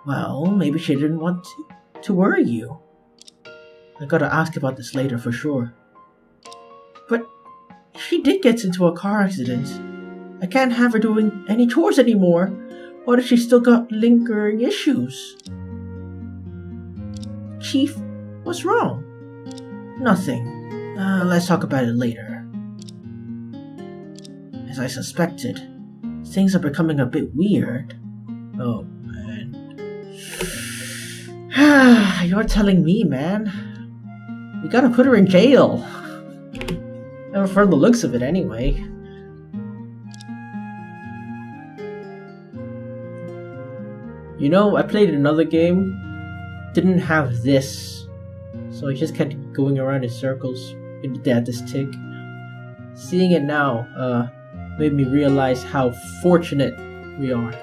Well, maybe she didn't want to worry you. I gotta ask about this later for sure. But she did get into a car accident. I can't have her doing any chores anymore. What if she still got lingering issues? Chief, what's wrong? Nothing. Let's talk about it later. As I suspected, things are becoming a bit weird. Oh, man. You're telling me, man. We gotta put her in jail. From the looks of it, anyway. You know, I played another game. Didn't have this. So I just kept going around in circles. It had this tick. Seeing it now, made me realize how fortunate we are.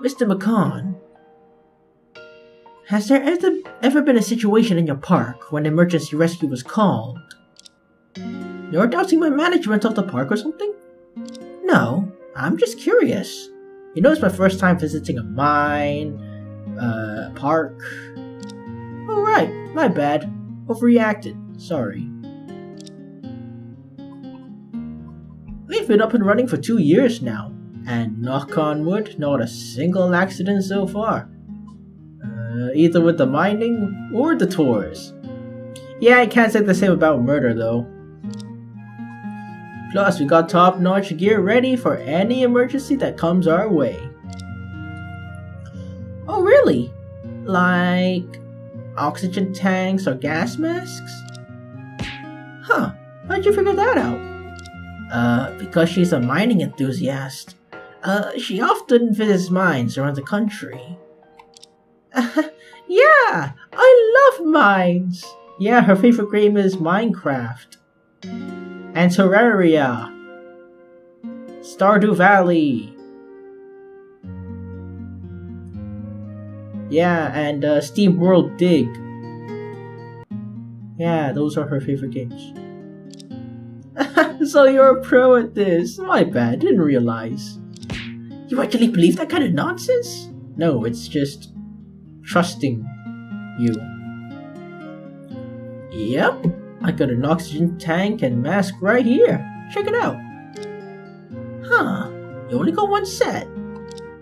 Mr. Macon, has there ever been a situation in your park when emergency rescue was called? You're doubting my management of the park or something? No, I'm just curious. You know, it's my first time visiting a mine, park. Oh right, my bad. Overreacted. Sorry. We've been up and running for 2 years now, and knock on wood, not a single accident so far. Either with the mining or the tours. Yeah, I can't say the same about murder though. Plus, we got top-notch gear ready for any emergency that comes our way. Oh really? Like oxygen tanks or gas masks? Huh, how'd you figure that out? Because she's a mining enthusiast. She often visits mines around the country. Yeah, I love mines! Yeah, her favorite game is Minecraft. And Terraria. Stardew Valley. Yeah, and Steam World Dig. Yeah, those are her favorite games. So you're a pro at this. My bad, didn't realize. You actually believe that kind of nonsense? No, it's just trusting you. Yep, I got an oxygen tank and mask right here. Check it out. Huh, you only got one set.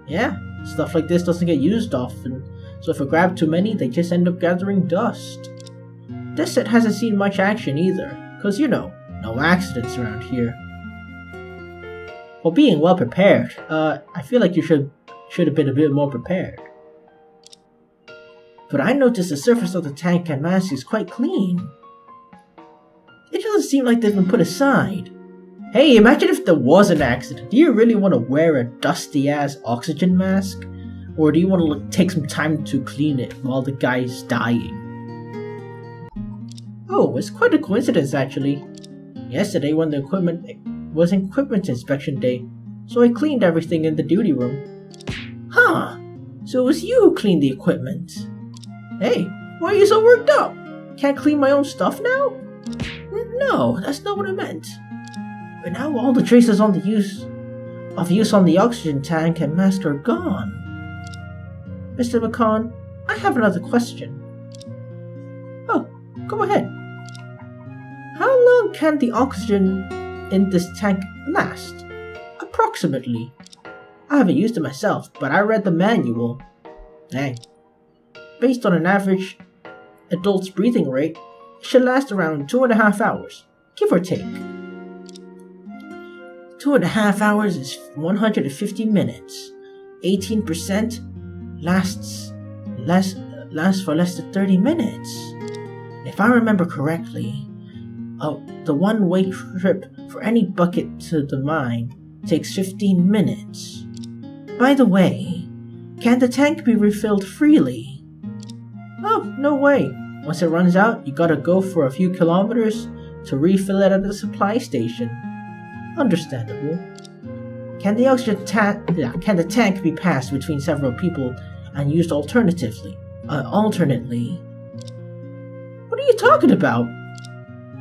Yeah, stuff like this doesn't get used often, so if I grab too many, they just end up gathering dust. This set hasn't seen much action either, cause you know, no accidents around here. For being well prepared, I feel like you should have been a bit more prepared. But I noticed the surface of the tank and mask is quite clean. It doesn't seem like they've been put aside. Hey, imagine if there was an accident. Do you really want to wear a dusty-ass oxygen mask? Or do you want to take some time to clean it while the guy's dying? Oh, it's quite a coincidence actually. Yesterday when the equipment was equipment inspection day, so I cleaned everything in the duty room. Huh, so it was you who cleaned the equipment. Hey, why are you so worked up? Can't clean my own stuff now? No, that's not what I meant. But now all the traces on the use on the oxygen tank and mask are gone. Mr. Macon, I have another question. Oh, go ahead. How long can the oxygen in this tank last? Approximately. I haven't used it myself, but I read the manual. Hey. Based on an average adult's breathing rate, it should last around 2.5 hours, give or take. 2.5 hours is 150 minutes. 18% lasts for less than 30 minutes. If I remember correctly, the one-way trip for any bucket to the mine takes 15 minutes. By the way, can the tank be refilled freely? Oh, no way. Once it runs out, you gotta go for a few kilometers to refill it at the supply station. Understandable. Can the tank be passed between several people and used alternately? What are you talking about?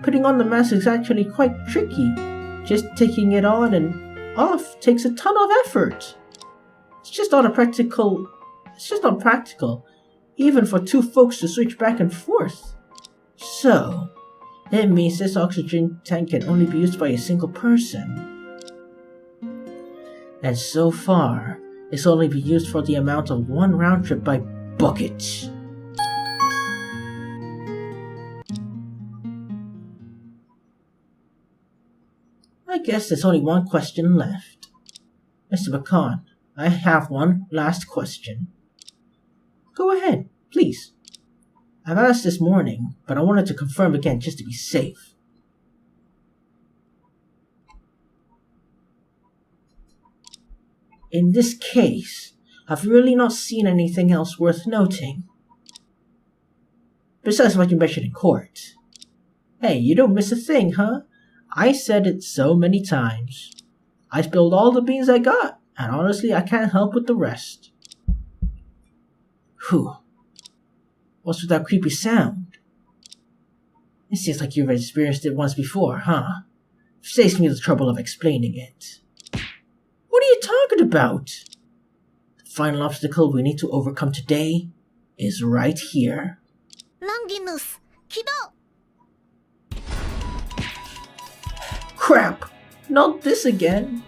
Putting on the mask is actually quite tricky. Just taking it on and off takes a ton of effort. It's just not practical, even for two folks to switch back and forth. So, it means this oxygen tank can only be used by a single person. And so far, it's only been used for the amount of one round trip by bucket. I guess there's only one question left. Mr. Macon, I have one last question. Go ahead, please. I've asked this morning, but I wanted to confirm again just to be safe. In this case, I've really not seen anything else worth noting. Besides what you mentioned in court. Hey, you don't miss a thing, huh? I said it so many times. I spilled all the beans I got, and honestly, I can't help with the rest. Whew. What's with that creepy sound? It seems like you've experienced it once before, huh? Saves me the trouble of explaining it. What are you talking about? The final obstacle we need to overcome today is right here. Longinus, Kido! Crap! Not this again!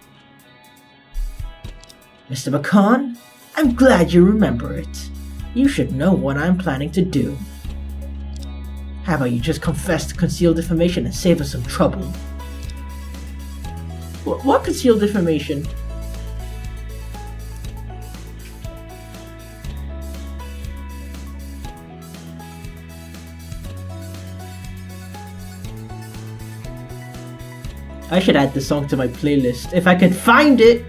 Mr. Macon, I'm glad you remember it. You should know what I'm planning to do. How about you just confess to concealed information and save us some trouble? What concealed information? I should add this song to my playlist if I could find it.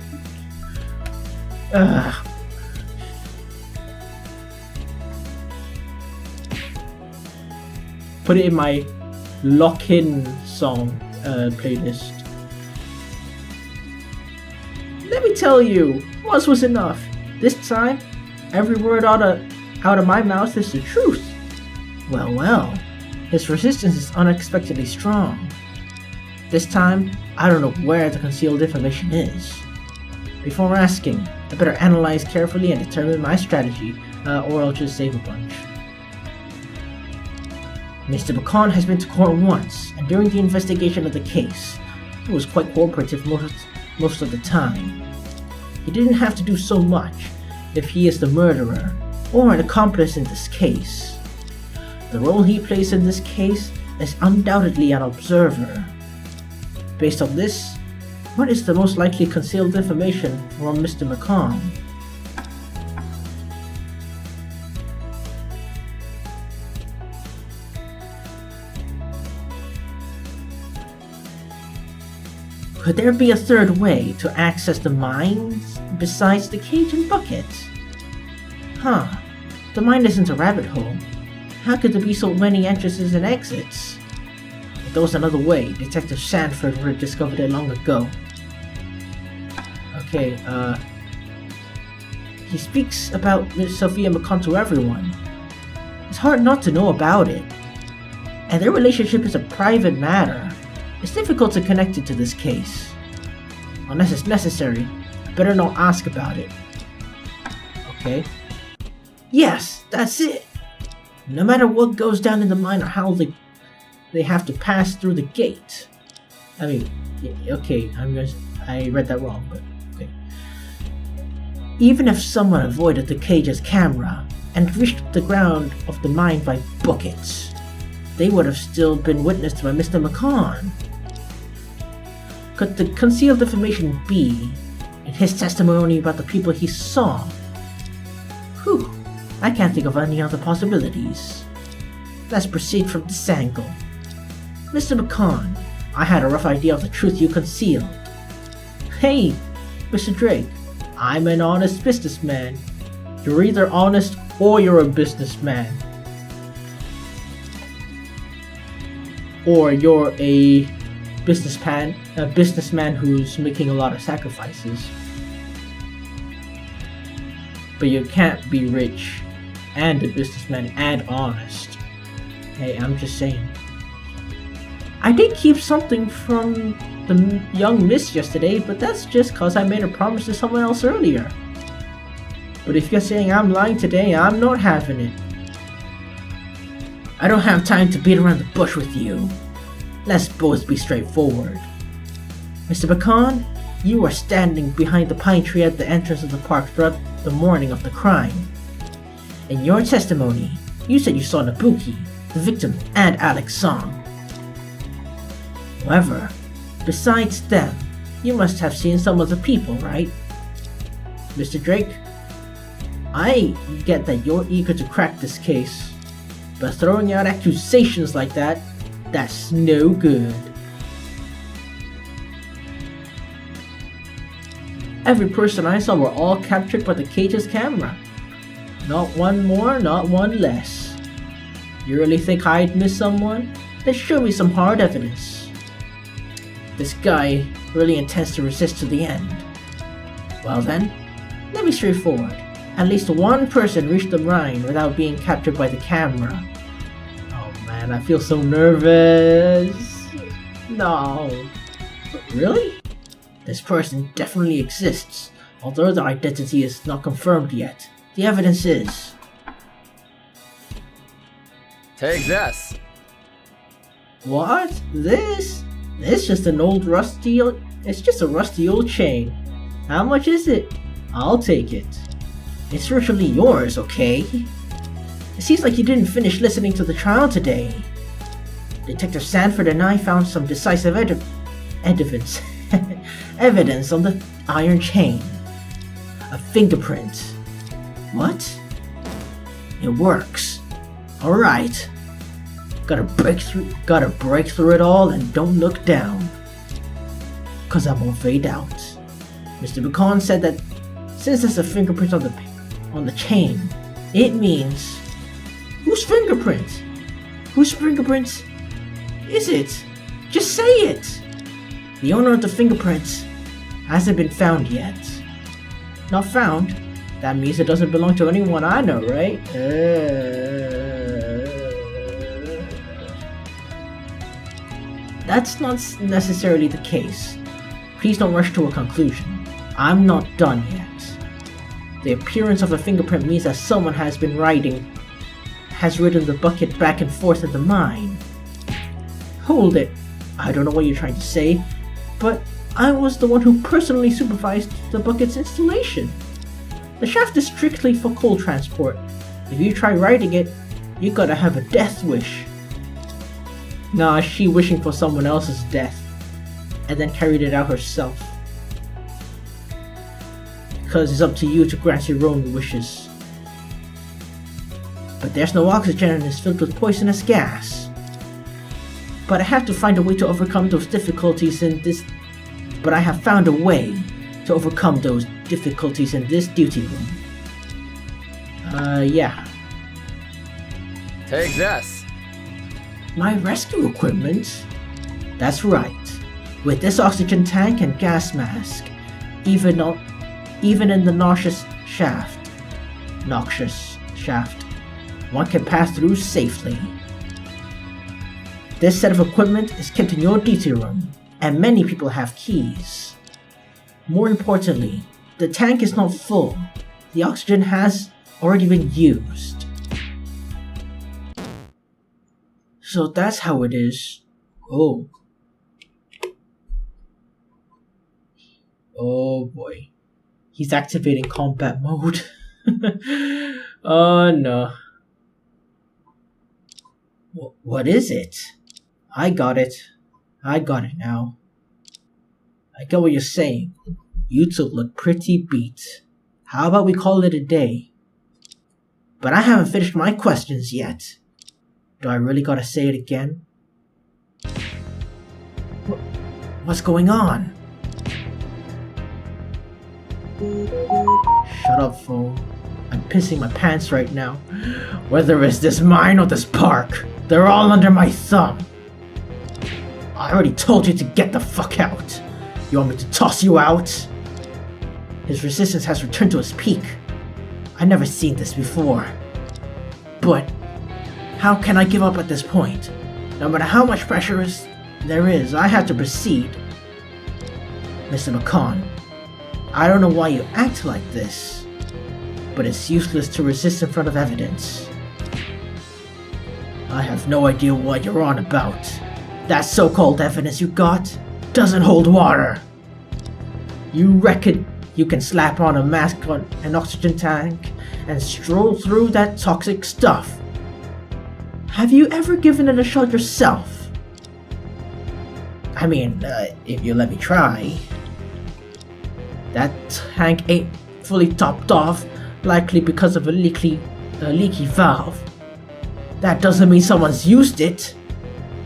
Put it in my lock-in song playlist. Let me tell you, once was enough. This time, every word out of my mouth is the truth. Well, his resistance is unexpectedly strong. This time, I don't know where the concealed information is. Before asking, I better analyze carefully and determine my strategy, or I'll just save a bunch. Mr. Macon has been to court once, and during the investigation of the case, he was quite cooperative most of the time. He didn't have to do so much if he is the murderer, or an accomplice in this case. The role he plays in this case is undoubtedly an observer. Based on this, what is the most likely concealed information from Mr. Macon? Could there be a third way to access the mines besides the cage and bucket? The mine isn't a rabbit hole. How could there be so many entrances and exits? If there was another way, Detective Sanford would have discovered it long ago. Okay, he speaks about Miss Sophia Macon to everyone. It's hard not to know about it. And their relationship is a private matter. It's difficult to connect it to this case. Unless it's necessary, I better not ask about it. Okay. Yes, that's it! No matter what goes down in the mine or how they have to pass through the gate. I mean, okay, I read that wrong, but okay. Even if someone avoided the cage's camera and reached the ground of the mine by buckets, they would have still been witnessed by Mr. Macon. Could the concealed information be in his testimony about the people he saw? Whew, I can't think of any other possibilities. Let's proceed from this angle. Mr. Macon, I had a rough idea of the truth you concealed. Hey, Mr. Drake, I'm an honest businessman. You're either honest or you're a businessman. Or you're a businessman who's making a lot of sacrifices. But you can't be rich and a businessman and honest. Hey, I'm just saying. I did keep something from the young miss yesterday, but that's just cause I made a promise to someone else earlier. But if you're saying I'm lying today, I'm not having it. I don't have time to beat around the bush with you. Let's both be straightforward. Mr. Macon, you were standing behind the pine tree at the entrance of the park throughout the morning of the crime. In your testimony, you said you saw Nabuki, the victim, and Alex Song. However, besides them, you must have seen some other people, right? Mr. Drake, I get that you're eager to crack this case, but throwing out accusations like that, that's no good. Every person I saw were all captured by the cage's camera. Not one more, not one less. You really think I'd miss someone? Then show me some hard evidence. This guy really intends to resist to the end. Well then, let me straightforward. At least one person reached the mine without being captured by the camera. Oh man, I feel so nervous. No. But really? This person definitely exists, although their identity is not confirmed yet. The evidence is. Take this! What? This? It's just an old rusty it's just a rusty old chain. How much is it? I'll take it. It's virtually yours, okay? It seems like you didn't finish listening to the trial today. Detective Sanford and I found some decisive evidence evidence on the iron chain. A fingerprint. What? It works. Alright. Gotta break through it all and don't look down. Cause I won't fade out. Mr. Macon said that since there's a fingerprint on the chain, it means... Whose fingerprint? Whose fingerprint is it? Just say it! The owner of the fingerprints hasn't been found yet. Not found? That means it doesn't belong to anyone I know, right? That's not necessarily the case. Please don't rush to a conclusion. I'm not done yet. The appearance of a fingerprint means that someone has ridden the bucket back and forth in the mine. Hold it. I don't know what you're trying to say, but I was the one who personally supervised the bucket's installation. The shaft is strictly for coal transport. If you try riding it, you gotta have a death wish. Nah, she wishing for someone else's death, and then carried it out herself. Because it's up to you to grant your own wishes. But there's no oxygen and it's filled with poisonous gas. But I have to find a way to overcome those difficulties in this... But I have found a way to overcome those difficulties in this duty room. Yeah. Take this. My rescue equipment? That's right. With this oxygen tank and gas mask, even in the noxious shaft, one can pass through safely. This set of equipment is kept in your duty room, and many people have keys. More importantly, the tank is not full. The oxygen has already been used. So that's how it is. Oh. Oh boy. He's activating combat mode. Oh no. What is it? I got it. I got it now. I get what you're saying. You two look pretty beat. How about we call it a day? But I haven't finished my questions yet. Do I really gotta say it again? What's going on? Shut up, phone. I'm pissing my pants right now. Whether it's this mine or this park, they're all under my thumb. I already told you to get the fuck out. You want me to toss you out? His resistance has returned to its peak. I've never seen this before. But how can I give up at this point? No matter how much pressure there is, I have to proceed. Mr. Macon, I don't know why you act like this, but it's useless to resist in front of evidence. I have no idea what you're on about. That so-called evidence you got doesn't hold water. You reckon you can slap on a mask on an oxygen tank and stroll through that toxic stuff? Have you ever given it a shot yourself? I mean, if you let me try. That tank ain't fully topped off, likely because of a leaky valve. That doesn't mean someone's used it.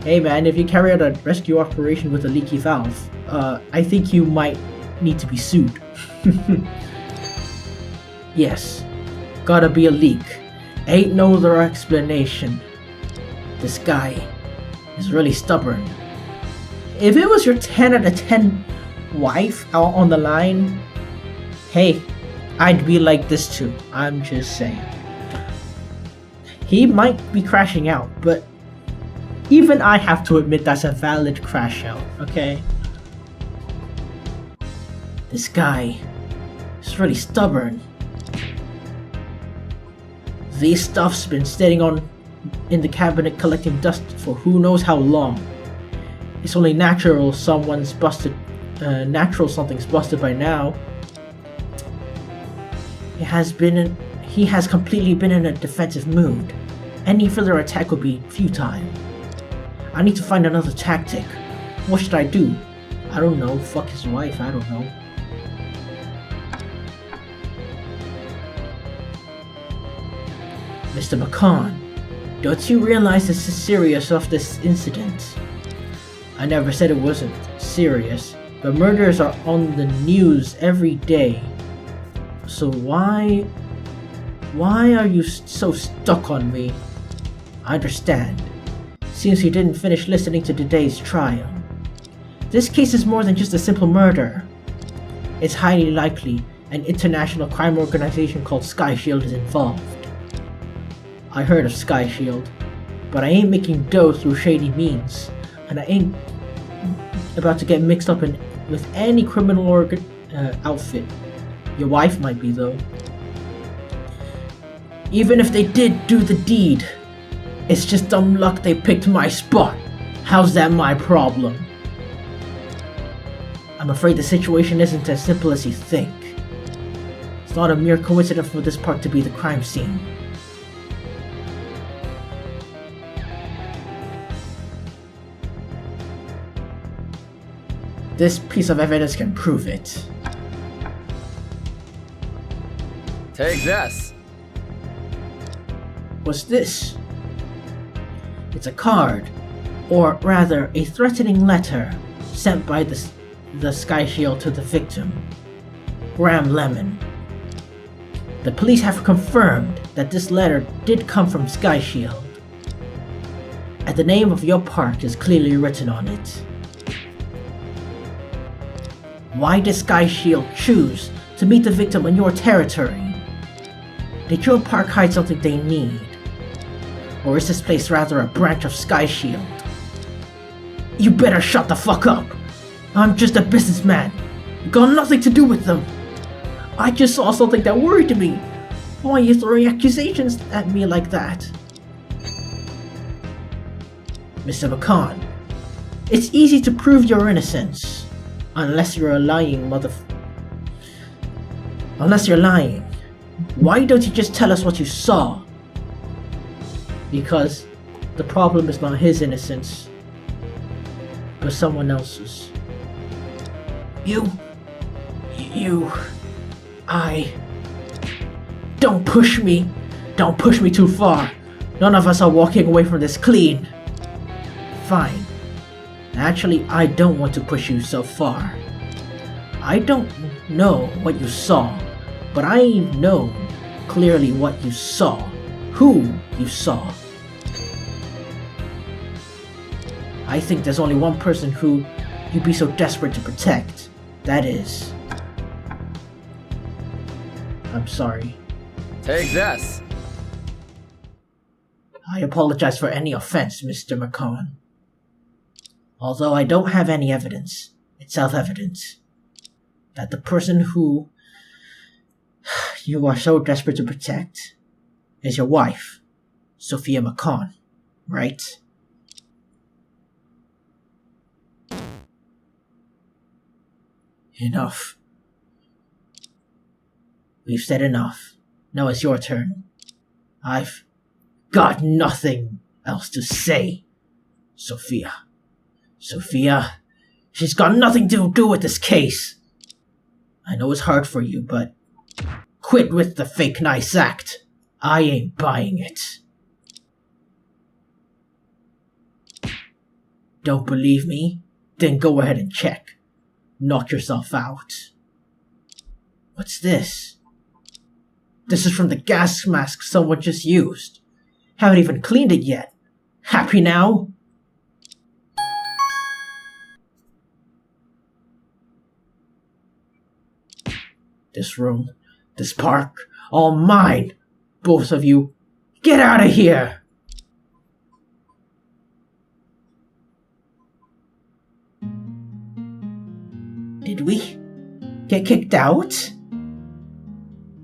Hey man, if you carry out a rescue operation with a leaky valve, I think you might need to be sued. Yes, gotta be a leak. Ain't no other explanation. This guy is really stubborn. If it was your 10 out of 10 wife out on the line, hey, I'd be like this too. I'm just saying. He might be crashing out, but even I have to admit that's a valid crash out, okay? This guy is really stubborn. This stuff's been sitting in the cabinet collecting dust for who knows how long. It's only natural something's busted by now. He has completely been in a defensive mood. Any further attack would be futile. I need to find another tactic. What should I do? I don't know. Fuck his wife. I don't know. Mr. Macon, don't you realize this is serious of this incident? I never said it wasn't serious, but murders are on the news every day. So why are you so stuck on me? I understand. Seems you didn't finish listening to today's trial. This case is more than just a simple murder. It's highly likely an international crime organization called Sky Shield is involved. I heard of Sky Shield, but I ain't making dough through shady means, and I ain't about to get mixed up with any criminal outfit. Your wife might be, though. Even if they did do the deed, it's just dumb luck they picked my spot. How's that my problem? I'm afraid the situation isn't as simple as you think. It's not a mere coincidence for this part to be the crime scene. This piece of evidence can prove it. Take this. What's this? It's a card, or rather a threatening letter sent by the Sky Shield to the victim, Graham Lemon. The police have confirmed that this letter did come from Sky Shield, and the name of your park is clearly written on it. Why did Sky Shield choose to meet the victim on your territory? Did your park hide something they need? Or is this place rather a branch of Sky Shield? You better shut the fuck up! I'm just a businessman. Got nothing to do with them. I just saw something that worried me. Why are you throwing accusations at me like that? Mr. Macon, it's easy to prove your innocence. Unless you're a lying Unless you're lying. Why don't you just tell us what you saw? Because the problem is not his innocence, but someone else's. Don't push me. Don't push me too far. None of us are walking away from this clean. Fine. Actually, I don't want to push you so far. I don't know what you saw, but I know clearly what you saw. Who you saw. I think there's only one person who you'd be so desperate to protect. That is... I'm sorry. Take this. I apologize for any offense, Mr. Macon. Although I don't have any evidence, it's self-evident that the person who you are so desperate to protect is your wife, Sophia Macon, right? Enough. We've said enough. Now it's your turn. I've got nothing else to say, Sophia. Sophia, she's got nothing to do with this case. I know it's hard for you, but quit with the fake nice act. I ain't buying it. Don't believe me? Then go ahead and check. Knock yourself out. What's this? This is from the gas mask someone just used. Haven't even cleaned it yet. Happy now? This room, this park, all mine. Both of you, get out of here! Did we get kicked out?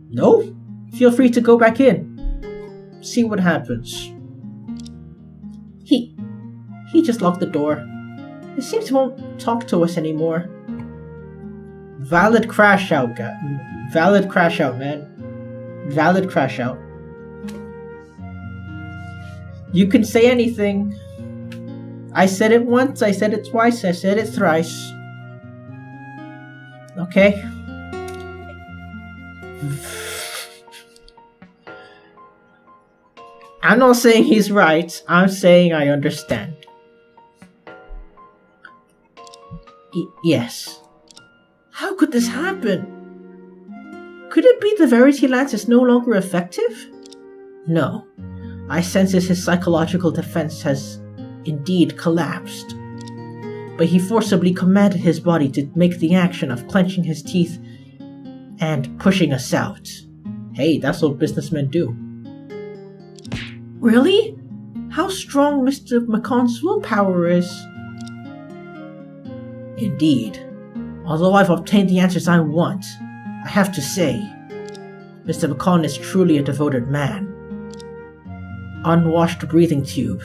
No? Feel free to go back in. See what happens. He just locked the door. It seems he won't talk to us anymore. Valid crash out, guy. Valid crash out, man. Valid crash out. You can say anything. I said it once, I said it twice, I said it thrice. Okay? I'm not saying he's right, I'm saying I understand. Yes. How could this happen? Could it be the Verity Lance is no longer effective? No. I sense his psychological defense has indeed collapsed. But he forcibly commanded his body to make the action of clenching his teeth and pushing us out. Hey, that's what businessmen do. Really? How strong Mr. Macon's willpower is. Indeed. Although I've obtained the answers I want, I have to say, Mr. Macon is truly a devoted man. Unwashed breathing tube.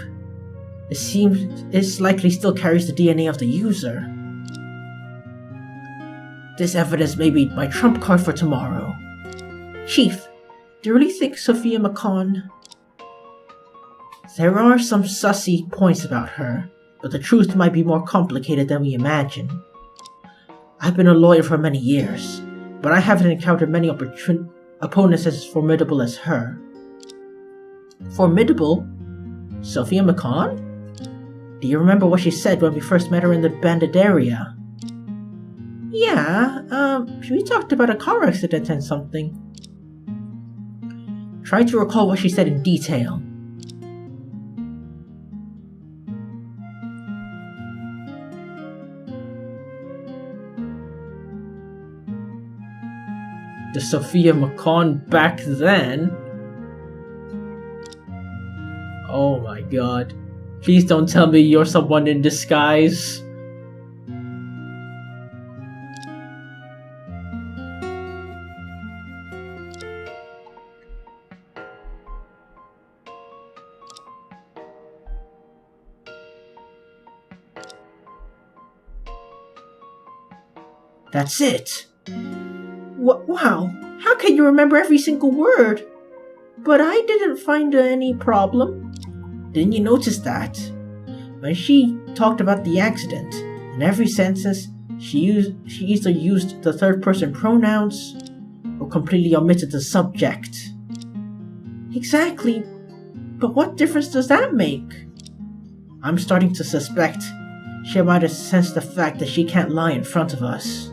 It seems it likely still carries the DNA of the user. This evidence may be my trump card for tomorrow. Chief, do you really think Sophia Macon... There are some sussy points about her, but the truth might be more complicated than we imagine. I've been a lawyer for many years, but I haven't encountered many opponents as formidable as her. Formidable? Sophia Macon? Do you remember what she said when we first met her in the bandit area? Yeah, we talked about a car accident and something. Try to recall what she said in detail. The Sophia Macon back then? Oh my god. Please don't tell me you're someone in disguise. That's it. Wow, how can you remember every single word? But I didn't find any problem. Didn't you notice that? When she talked about the accident, in every sentence, she either used the third-person pronouns or completely omitted the subject. Exactly, but what difference does that make? I'm starting to suspect she might have sensed the fact that she can't lie in front of us.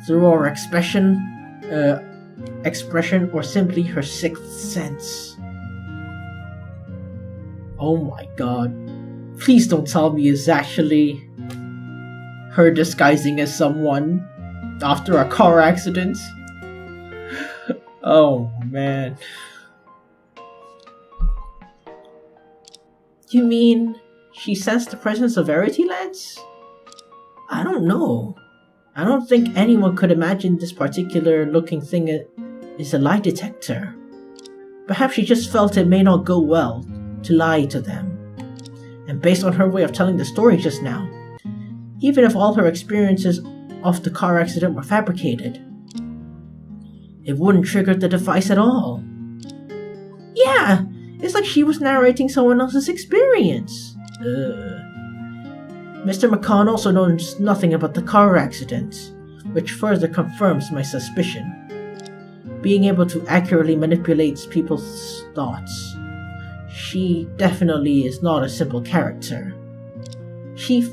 Through our expression or simply her sixth sense. Oh my god. Please don't tell me it's actually her disguising as someone after a car accident. Oh man. You mean she sensed the presence of Verity Lance? I don't know. I don't think anyone could imagine this particular looking thing is a lie detector. Perhaps she just felt it may not go well to lie to them. And based on her way of telling the story just now, even if all her experiences of the car accident were fabricated, it wouldn't trigger the device at all. Yeah, it's like she was narrating someone else's experience. Mr. Macon also knows nothing about the car accident, which further confirms my suspicion. Being able to accurately manipulate people's thoughts. She definitely is not a simple character. Chief,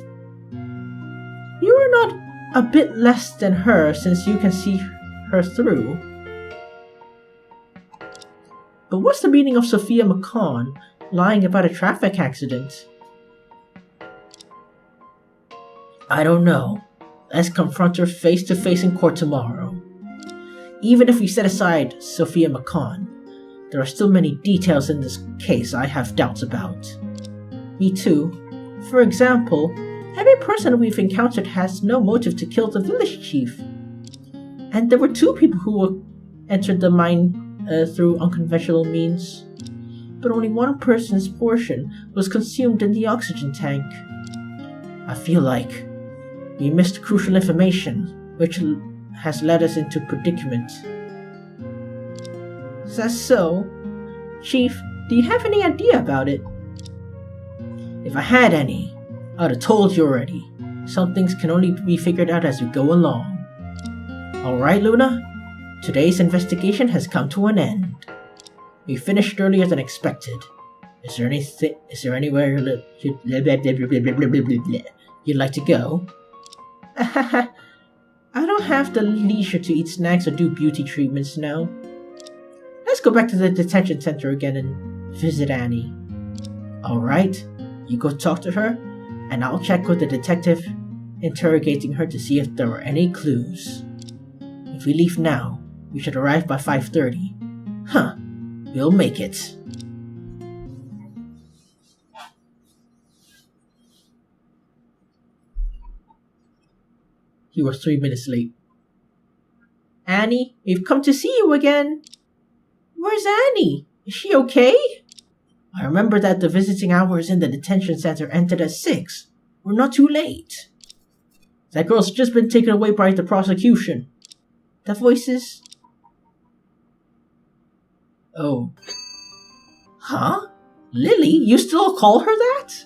you are not a bit less than her since you can see her through. But what's the meaning of Sophia Macon lying about a traffic accident? I don't know. Let's confront her face to face in court tomorrow. Even if we set aside Sophia Macon, there are still many details in this case I have doubts about. Me too. For example, every person we've encountered has no motive to kill the village chief. And there were 2 people who entered the mine through unconventional means. But only one person's portion was consumed in the oxygen tank. I feel like we missed crucial information, which has led us into predicament. Is that so? Chief, do you have any idea about it? If I had any, I'd have told you already. Some things can only be figured out as we go along. Alright, Luna? Today's investigation has come to an end. We finished earlier than expected. Is there anywhere you'd like to go? I don't have the leisure to eat snacks or do beauty treatments now. Let's go back to the detention center again and visit Annie. Alright, you go talk to her, and I'll check with the detective interrogating her to see if there are any clues. If we leave now, we should arrive by 5:30. Huh, we'll make it. He was 3 minutes late. Annie, we've come to see you again. Where's Annie? Is she okay? I remember that the visiting hours in the detention center ended at 6. We're not too late. That girl's just been taken away by the prosecution. The voices... Oh. Huh? Lily? You still call her that?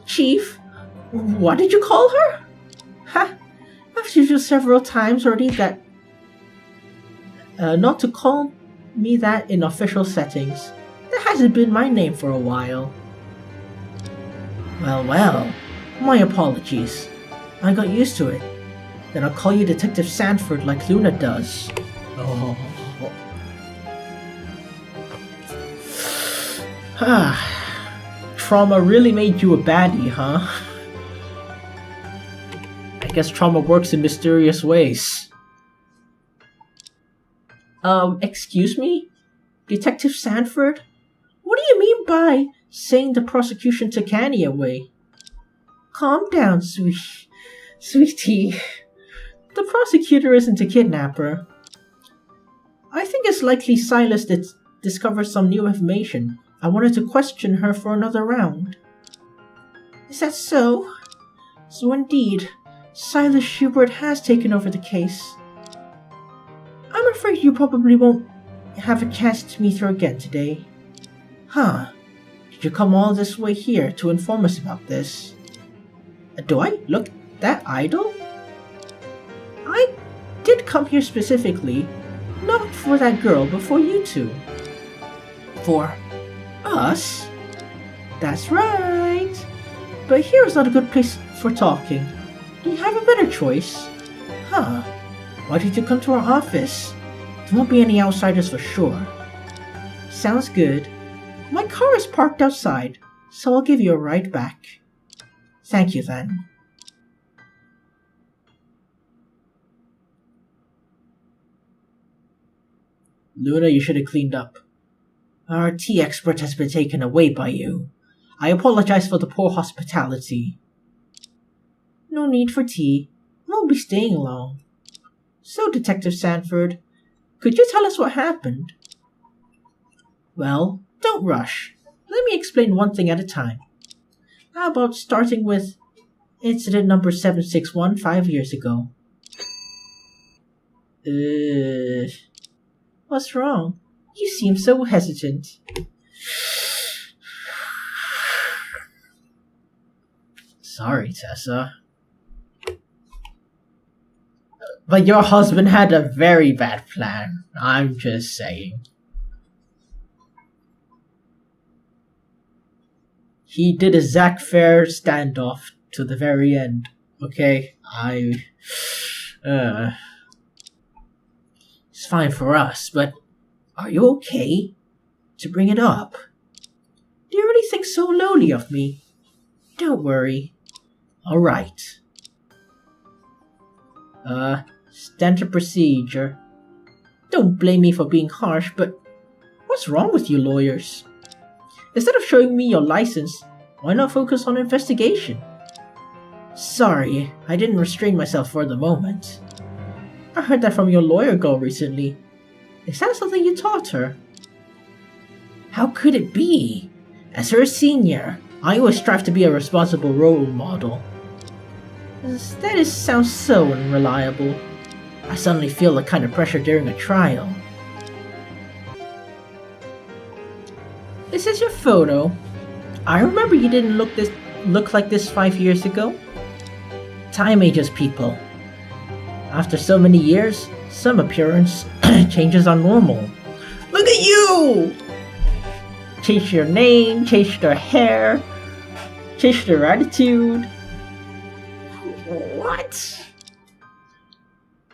Chief, what did you call her? Ha! I've told you several times already that not to call me that in official settings. That hasn't been my name for a while. Well, my apologies. I got used to it. Then I'll call you Detective Sanford like Luna does. Oh. Trauma really made you a baddie, huh? I guess trauma works in mysterious ways. Excuse me? Detective Sanford? What do you mean by saying the prosecution took Annie away? Calm down, sweetie. The prosecutor isn't a kidnapper. I think it's likely Silas discovered some new information. I wanted to question her for another round. Is that so? So indeed, Silas Schubert has taken over the case. I'm afraid you probably won't have a chance to meet her again today. Huh. Did you come all this way here to inform us about this? Do I look that idle? I did come here specifically, not for that girl, but for you two. For us? That's right. But here is not a good place for talking. Do you have a better choice? Huh. Why did you come to our office? There won't be any outsiders for sure. Sounds good. My car is parked outside, so I'll give you a ride back. Thank you then. Luna, you should have cleaned up. Our tea expert has been taken away by you. I apologize for the poor hospitality. No need for tea. I won't be staying long. So, Detective Sanford, could you tell us what happened? Well, don't rush. Let me explain one thing at a time. How about starting with incident number 761 5 years ago? What's wrong? You seem so hesitant. Sorry, Tessa. But your husband had a very bad plan. I'm just saying. He did a Zack Fair standoff to the very end. Okay? It's fine for us, but are you okay to bring it up? Do you really think so lowly of me? Don't worry. Alright. Standard procedure. Don't blame me for being harsh, but what's wrong with you lawyers? Instead of showing me your license, why not focus on investigation? Sorry, I didn't restrain myself for the moment. I heard that from your lawyer girl recently. Is that something you taught her? How could it be? As her senior, I always strive to be a responsible role model. That sounds so unreliable. I suddenly feel the kind of pressure during a trial. This is your photo. I remember you didn't look like this 5 years ago. Time ages people. After so many years, some appearance changes are normal. Look at you! Change your name, change their hair, change their attitude. What?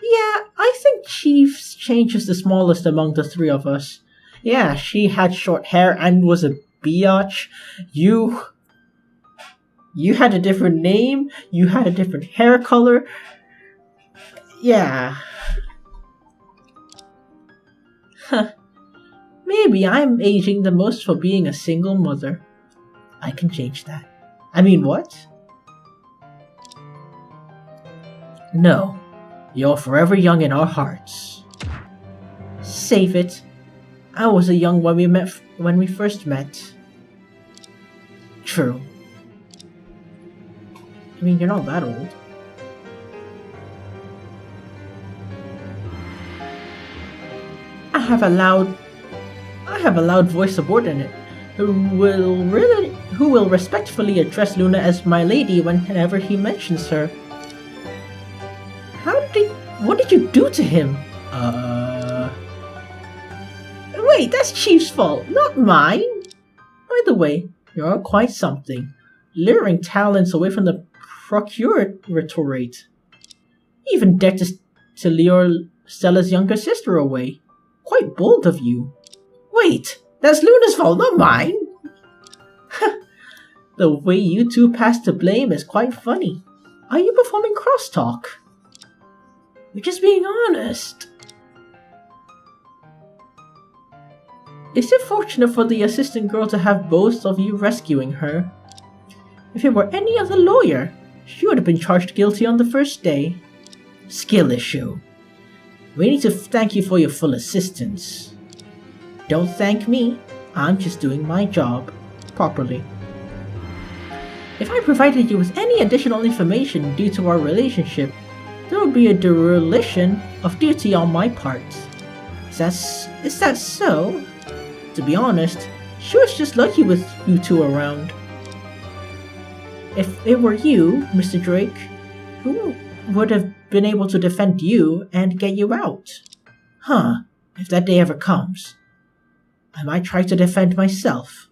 Yeah, I think Chief's change is the smallest among the three of us. Yeah, she had short hair and was a biatch. You had a different name, you had a different hair color. Yeah. Huh. Maybe I'm aging the most for being a single mother. I can change that. I mean, what? No. You're forever young in our hearts. Save it. I was a young when we first met. True. I mean, you're not that old. I have a loud voice subordinate who will respectfully address Luna as my lady whenever he mentions her. What did you do to him? Wait, that's Chief's fault, not mine. By the way, you're quite something. Luring talents away from the procuratorate. Even dared to lure Stella's younger sister away. Quite bold of you. Wait, that's Luna's fault, not mine. The way you two pass the blame is quite funny. Are you performing crosstalk? We're just being honest. Is it fortunate for the assistant girl to have both of you rescuing her? If it were any other lawyer, she would have been charged guilty on the first day. Skill issue. We need to thank you for your full assistance. Don't thank me, I'm just doing my job properly. If I provided you with any additional information due to our relationship, there would be a dereliction of duty on my part. Is that so? To be honest, she was just lucky with you two around. If it were you, Mr. Drake, who would have been able to defend you and get you out? Huh, if that day ever comes. I might try to defend myself.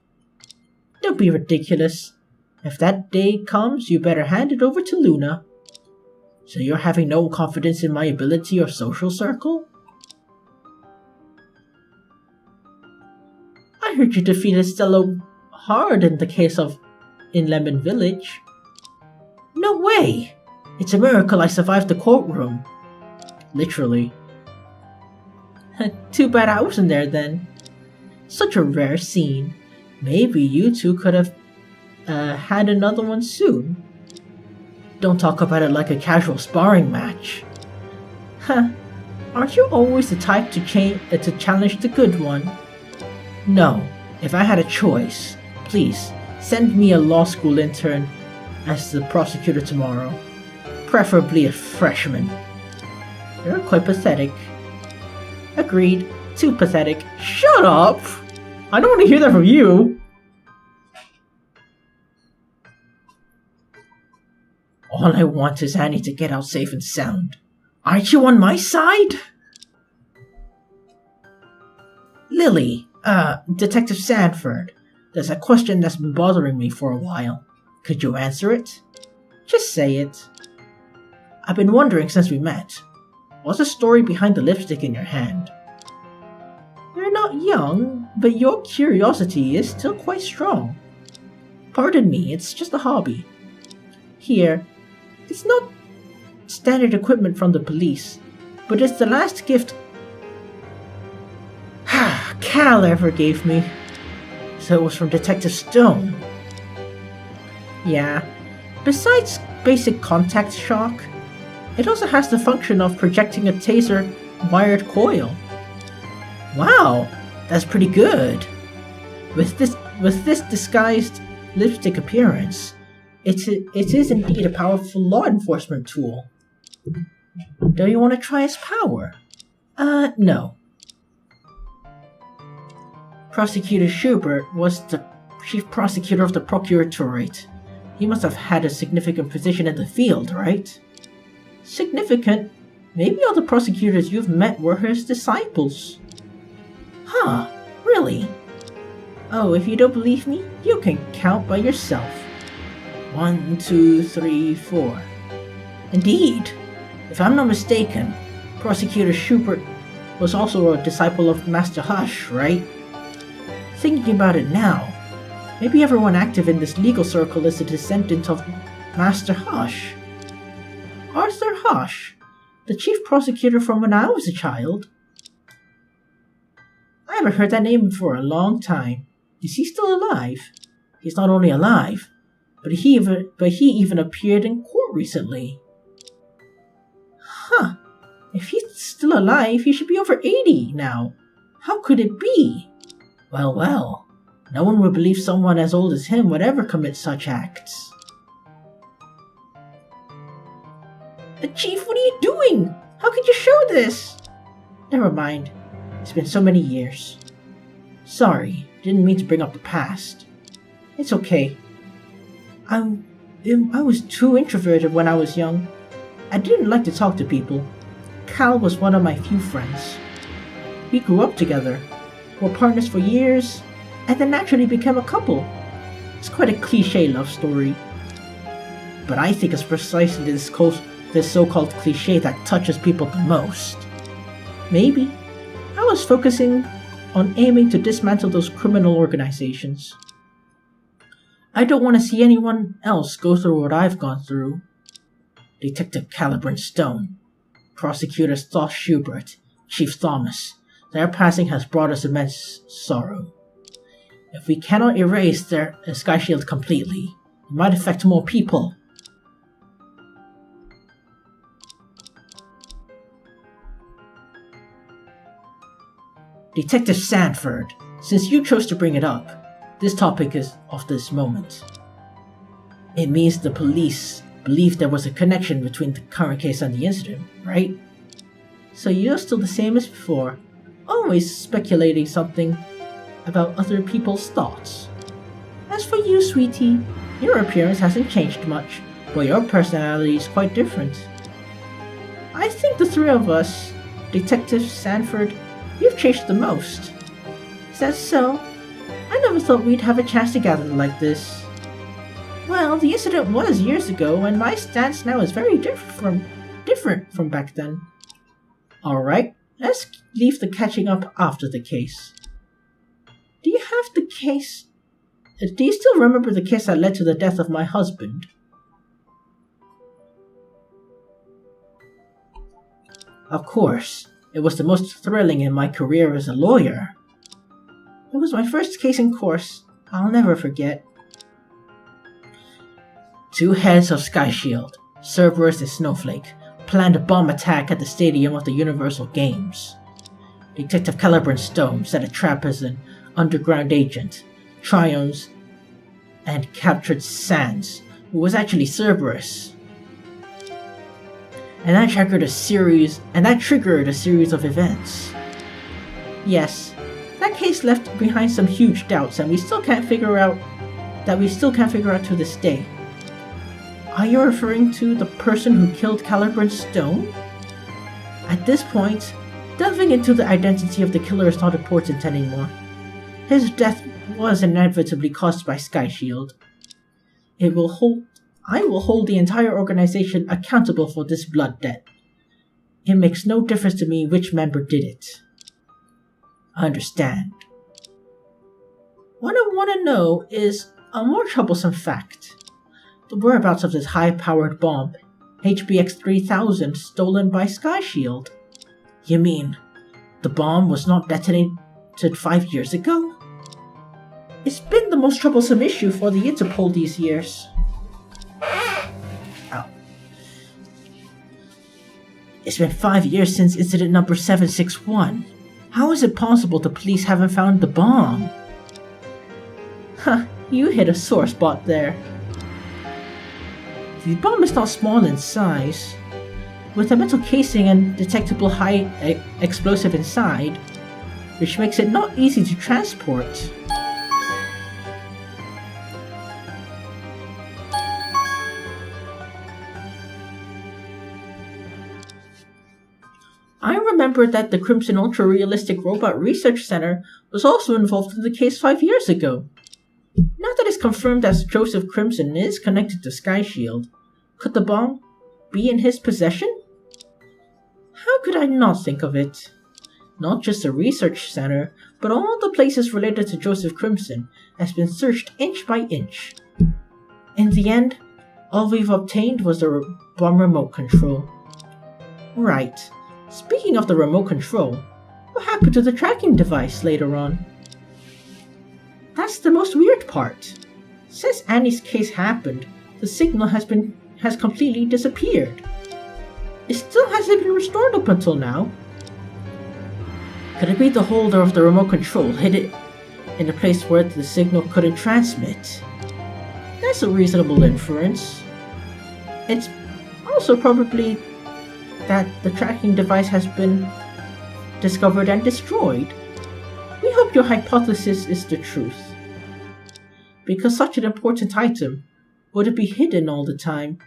Don't be ridiculous. If that day comes, you better hand it over to Luna. So you're having no confidence in my ability or social circle? I heard you defeated Stella hard in the case of in Lemon Village. No way! It's a miracle I survived the courtroom. Literally. Too bad I wasn't there then. Such a rare scene. Maybe you two could have had another one soon. Don't talk about it like a casual sparring match. Huh. Aren't you always the type to challenge the good one? No. If I had a choice, please send me a law school intern as the prosecutor tomorrow. Preferably a freshman. You're quite pathetic. Agreed. Too pathetic. Shut up! I don't want to hear that from you! All I want is Annie to get out safe and sound. Aren't you on my side? Lily, Detective Sanford, there's a question that's been bothering me for a while. Could you answer it? Just say it. I've been wondering since we met. What's the story behind the lipstick in your hand? You're not young, but your curiosity is still quite strong. Pardon me, it's just a hobby. Here, it's not standard equipment from the police, but it's the last gift Cal ever gave me. So it was from Detective Stone. Yeah, besides basic contact shock, it also has the function of projecting a taser wired coil. Wow, that's pretty good. With this disguised lipstick appearance, It is indeed a powerful law enforcement tool. Do you want to try its power? No. Prosecutor Schubert was the chief prosecutor of the Procuratorate. He must have had a significant position in the field, right? Significant? Maybe all the prosecutors you've met were his disciples. Huh, really? Oh, if you don't believe me, you can count by yourself. 1, 2, 3, 4. Indeed. If I'm not mistaken, Prosecutor Schubert was also a disciple of Master Hush, right? Thinking about it now, maybe everyone active in this legal circle is a descendant of Master Hush. Arthur Hush, the chief prosecutor from when I was a child. I haven't heard that name for a long time. Is he still alive? He's not only alive, but he even appeared in court recently. Huh. If he's still alive, he should be over 80 now. How could it be? Well. No one would believe someone as old as him would ever commit such acts. Chief, what are you doing? How could you show this? Never mind. It's been so many years. Sorry, didn't mean to bring up the past. It's okay. I was too introverted when I was young. I didn't like to talk to people. Cal was one of my few friends. We grew up together, were partners for years, and then naturally became a couple. It's quite a cliché love story. But I think it's precisely this so-called cliché that touches people the most. Maybe. I was focusing on aiming to dismantle those criminal organizations. I don't want to see anyone else go through what I've gone through. Detective Calibran Stone, Prosecutor Stoss Schubert, Chief Thomas, their passing has brought us immense sorrow. If we cannot erase their Sky Shield completely, it might affect more people. Detective Sanford, since you chose to bring it up, this topic is of this moment. It means the police believe there was a connection between the current case and the incident, right? So you're still the same as before, always speculating something about other people's thoughts. As for you, sweetie, your appearance hasn't changed much, but your personality is quite different. I think the three of us, Detective Sanford, you've changed the most. Is that so? I never thought we'd have a chance to gather like this. Well, the incident was years ago, and my stance now is very different from back then. Alright, let's leave the catching up after the case. Do you still remember the case that led to the death of my husband? Of course. It was the most thrilling in my career as a lawyer. It was my first case in course. I'll never forget. Two heads of Sky Shield, Cerberus and Snowflake, planned a bomb attack at the stadium of the Universal Games. Detective Calibran Stone set a trap as an underground agent, triumphs, and captured Sans, who was actually Cerberus. And that triggered a series of events. Yes, that case left behind some huge doubts, and we still can't figure out to this day. Are you referring to the person who killed Calibran Stone? At this point, delving into the identity of the killer is not important anymore. His death was inevitably caused by Sky Shield. I will hold the entire organization accountable for this blood debt. It makes no difference to me which member did it. I understand. What I want to know is a more troublesome fact. The whereabouts of this high-powered bomb, HBX 3000, stolen by Sky Shield. You mean, the bomb was not detonated 5 years ago? It's been the most troublesome issue for the Interpol these years. Ow. It's been 5 years since incident number 761. How is it possible the police haven't found the bomb? Huh, you hit a sore spot there. The bomb is not small in size. With a metal casing and detectable high explosive inside, which makes it not easy to transport. I remember that the Crimson Ultra Realistic Robot Research Center was also involved in the case 5 years ago. Now that it's confirmed that Joseph Crimson is connected to Sky Shield, could the bomb be in his possession? How could I not think of it? Not just the research center, but all the places related to Joseph Crimson has been searched inch by inch. In the end, all we've obtained was the bomb remote control. Right. Speaking of the remote control, what happened to the tracking device later on? That's the most weird part. Since Annie's case happened, the signal has completely disappeared. It still hasn't been restored up until now. Could it be the holder of the remote control hid it in a place where the signal couldn't transmit? That's a reasonable inference. It's also probably that the tracking device has been discovered and destroyed. We hope your hypothesis is the truth. Because such an important item, would it be hidden all the time?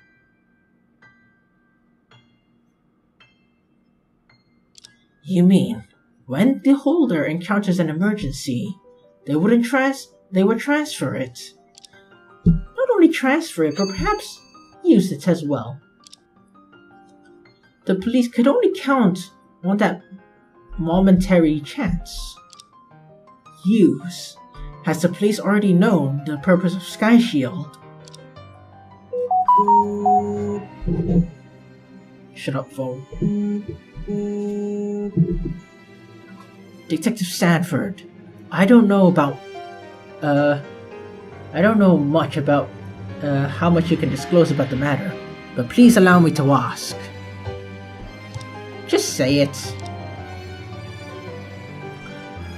You mean, when the holder encounters an emergency, they would transfer it. Not only transfer it, but perhaps use it as well. The police could only count on that momentary chance. Use. Has the police already known the purpose of Sky Shield? Shut up, phone. Detective Sanford, I don't know much about how much you can disclose about the matter, but please allow me to ask. Just say it.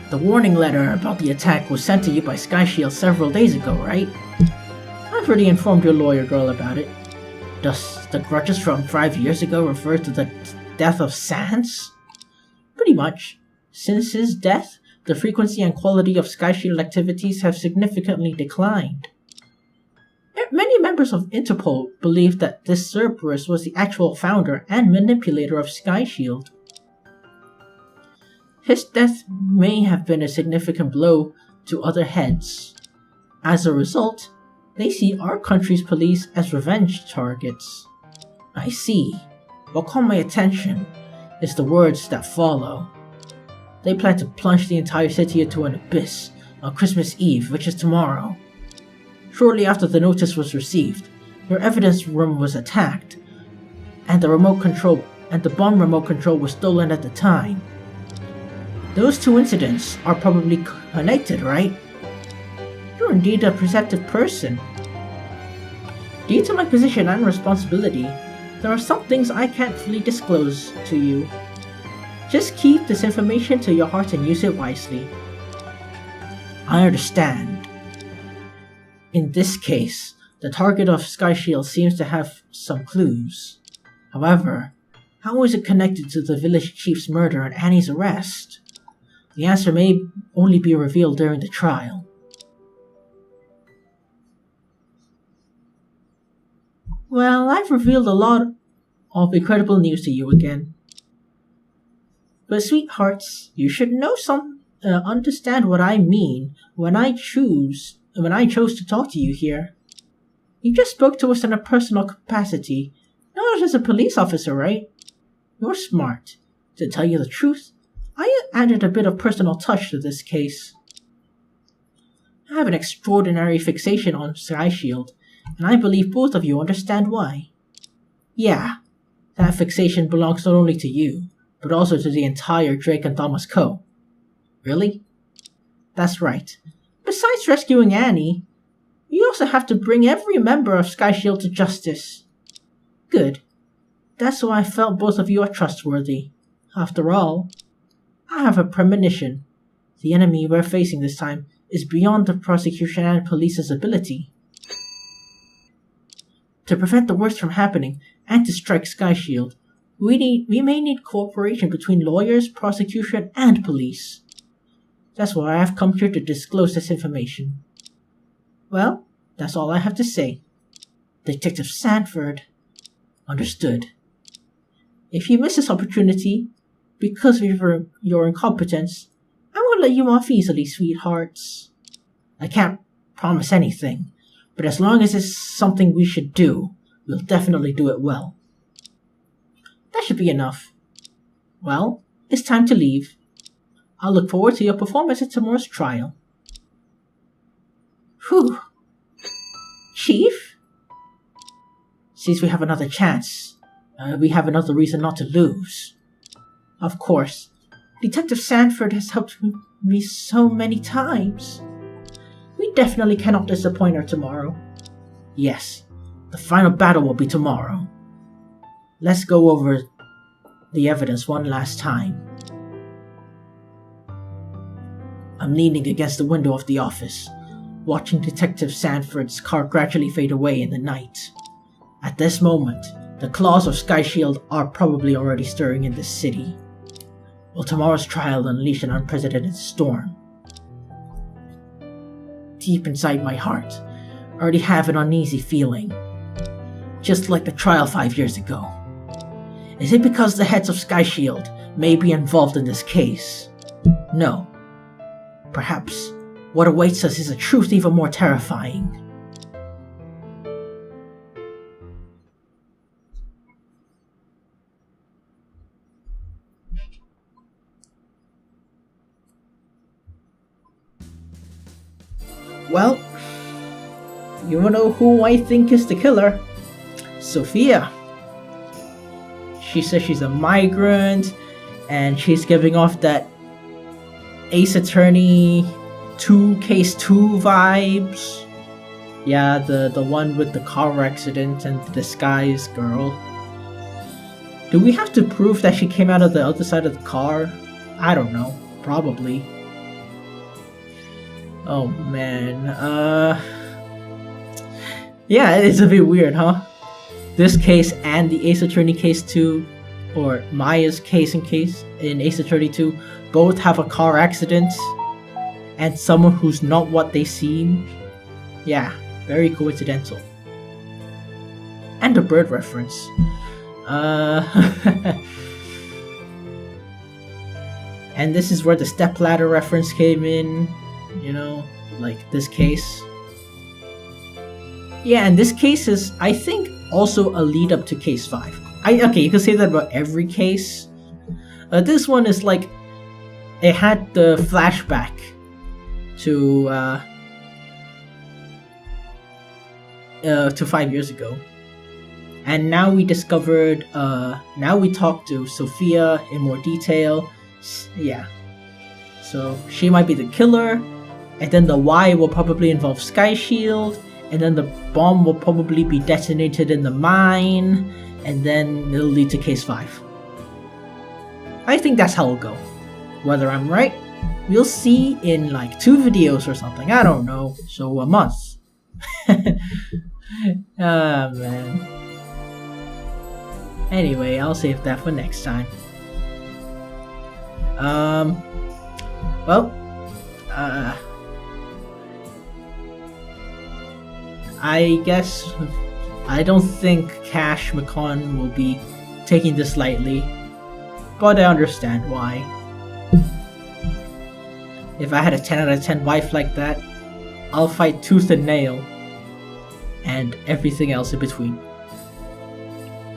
The warning letter about the attack was sent to you by Sky Shield several days ago, right? I've already informed your lawyer girl about it. Does the grudges from 5 years ago refer to the death of Sans? Pretty much. Since his death, the frequency and quality of Sky Shield activities have significantly declined. Many members of Interpol believe that this Cerberus was the actual founder and manipulator of Sky Shield. His death may have been a significant blow to other heads. As a result, they see our country's police as revenge targets. I see. What caught my attention is the words that follow. They plan to plunge the entire city into an abyss on Christmas Eve, which is tomorrow. Shortly after the notice was received, your evidence room was attacked, and the bomb remote control was stolen at the time. Those two incidents are probably connected, right? You're indeed a perceptive person. Due to my position and responsibility, there are some things I can't fully disclose to you. Just keep this information to your heart and use it wisely. I understand. In this case, the target of Sky Shield seems to have some clues. However, how is it connected to the village chief's murder and Annie's arrest? The answer may only be revealed during the trial. Well, I've revealed a lot of incredible news to you again. But sweethearts, you should understand what I mean when I chose to talk to you here. You just spoke to us in a personal capacity, not as a police officer, right? You're smart. To tell you the truth, I added a bit of personal touch to this case. I have an extraordinary fixation on Sky Shield, and I believe both of you understand why. Yeah, that fixation belongs not only to you, but also to the entire Drake and Thomas Co. Really? That's right. Besides rescuing Annie, you also have to bring every member of Sky Shield to justice. Good. That's why I felt both of you are trustworthy. After all, I have a premonition. The enemy we're facing this time is beyond the prosecution and police's ability. To prevent the worst from happening and to strike Sky Shield, we may need cooperation between lawyers, prosecution, and police. That's why I have come here to disclose this information. Well, that's all I have to say. Detective Sanford. Understood. If you miss this opportunity, because of your incompetence, I won't let you off easily, sweethearts. I can't promise anything, but as long as it's something we should do, we'll definitely do it well. That should be enough. Well, it's time to leave. I'll look forward to your performance at tomorrow's trial. Whew. Chief? Since we have another chance, we have another reason not to lose. Of course, Detective Sanford has helped me so many times. We definitely cannot disappoint her tomorrow. Yes, the final battle will be tomorrow. Let's go over the evidence one last time. I'm leaning against the window of the office, watching Detective Sanford's car gradually fade away in the night. At this moment, the claws of Sky Shield are probably already stirring in the city. Will tomorrow's trial unleash an unprecedented storm? Deep inside my heart, I already have an uneasy feeling. Just like the trial 5 years ago. Is it because the heads of Sky Shield may be involved in this case? No. Perhaps what awaits us is a truth even more terrifying. Well, you know who I think is the killer? Sophia. She says she's a migrant, and she's giving off that Ace Attorney 2 Case 2 vibes. Yeah, the one with the car accident and the disguised girl. Do we have to prove that she came out of the other side of the car? I don't know. Probably. Oh man, yeah, it's a bit weird, huh? This case and the Ace Attorney Case 2, or Maya's case in Ace Attorney 2, both have a car accident, and someone who's not what they seem. Yeah, very coincidental. And a bird reference. And this is where the stepladder reference came in. You know, like this case. Yeah, and this case is, I think, also a lead up to case 5. Okay, you can say that about every case. This one is like, it had the flashback to 5 years ago. And now we discovered, now we talked to Sophia in more detail. Yeah. So she might be the killer. And then the Y will probably involve Sky Shield, and then the bomb will probably be detonated in the mine, and then it'll lead to case 5. I think that's how it'll go. Whether I'm right, we'll see in like 2 videos or something, I don't know, so a month. Ah, man. Anyway, I'll save that for next time. Well, I guess I don't think Cash Macon will be taking this lightly, but I understand why. If I had a 10 out of 10 wife like that, I'll fight tooth and nail, and everything else in between.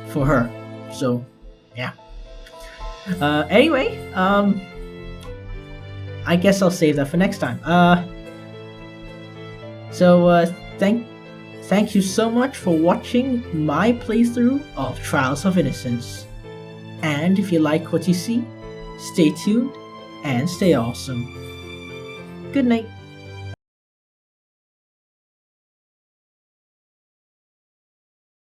For her. So, yeah. Anyway, I guess I'll save that for next time. Thank you so much for watching my playthrough of Trials of Innocence. And if you like what you see, stay tuned and stay awesome. Good night.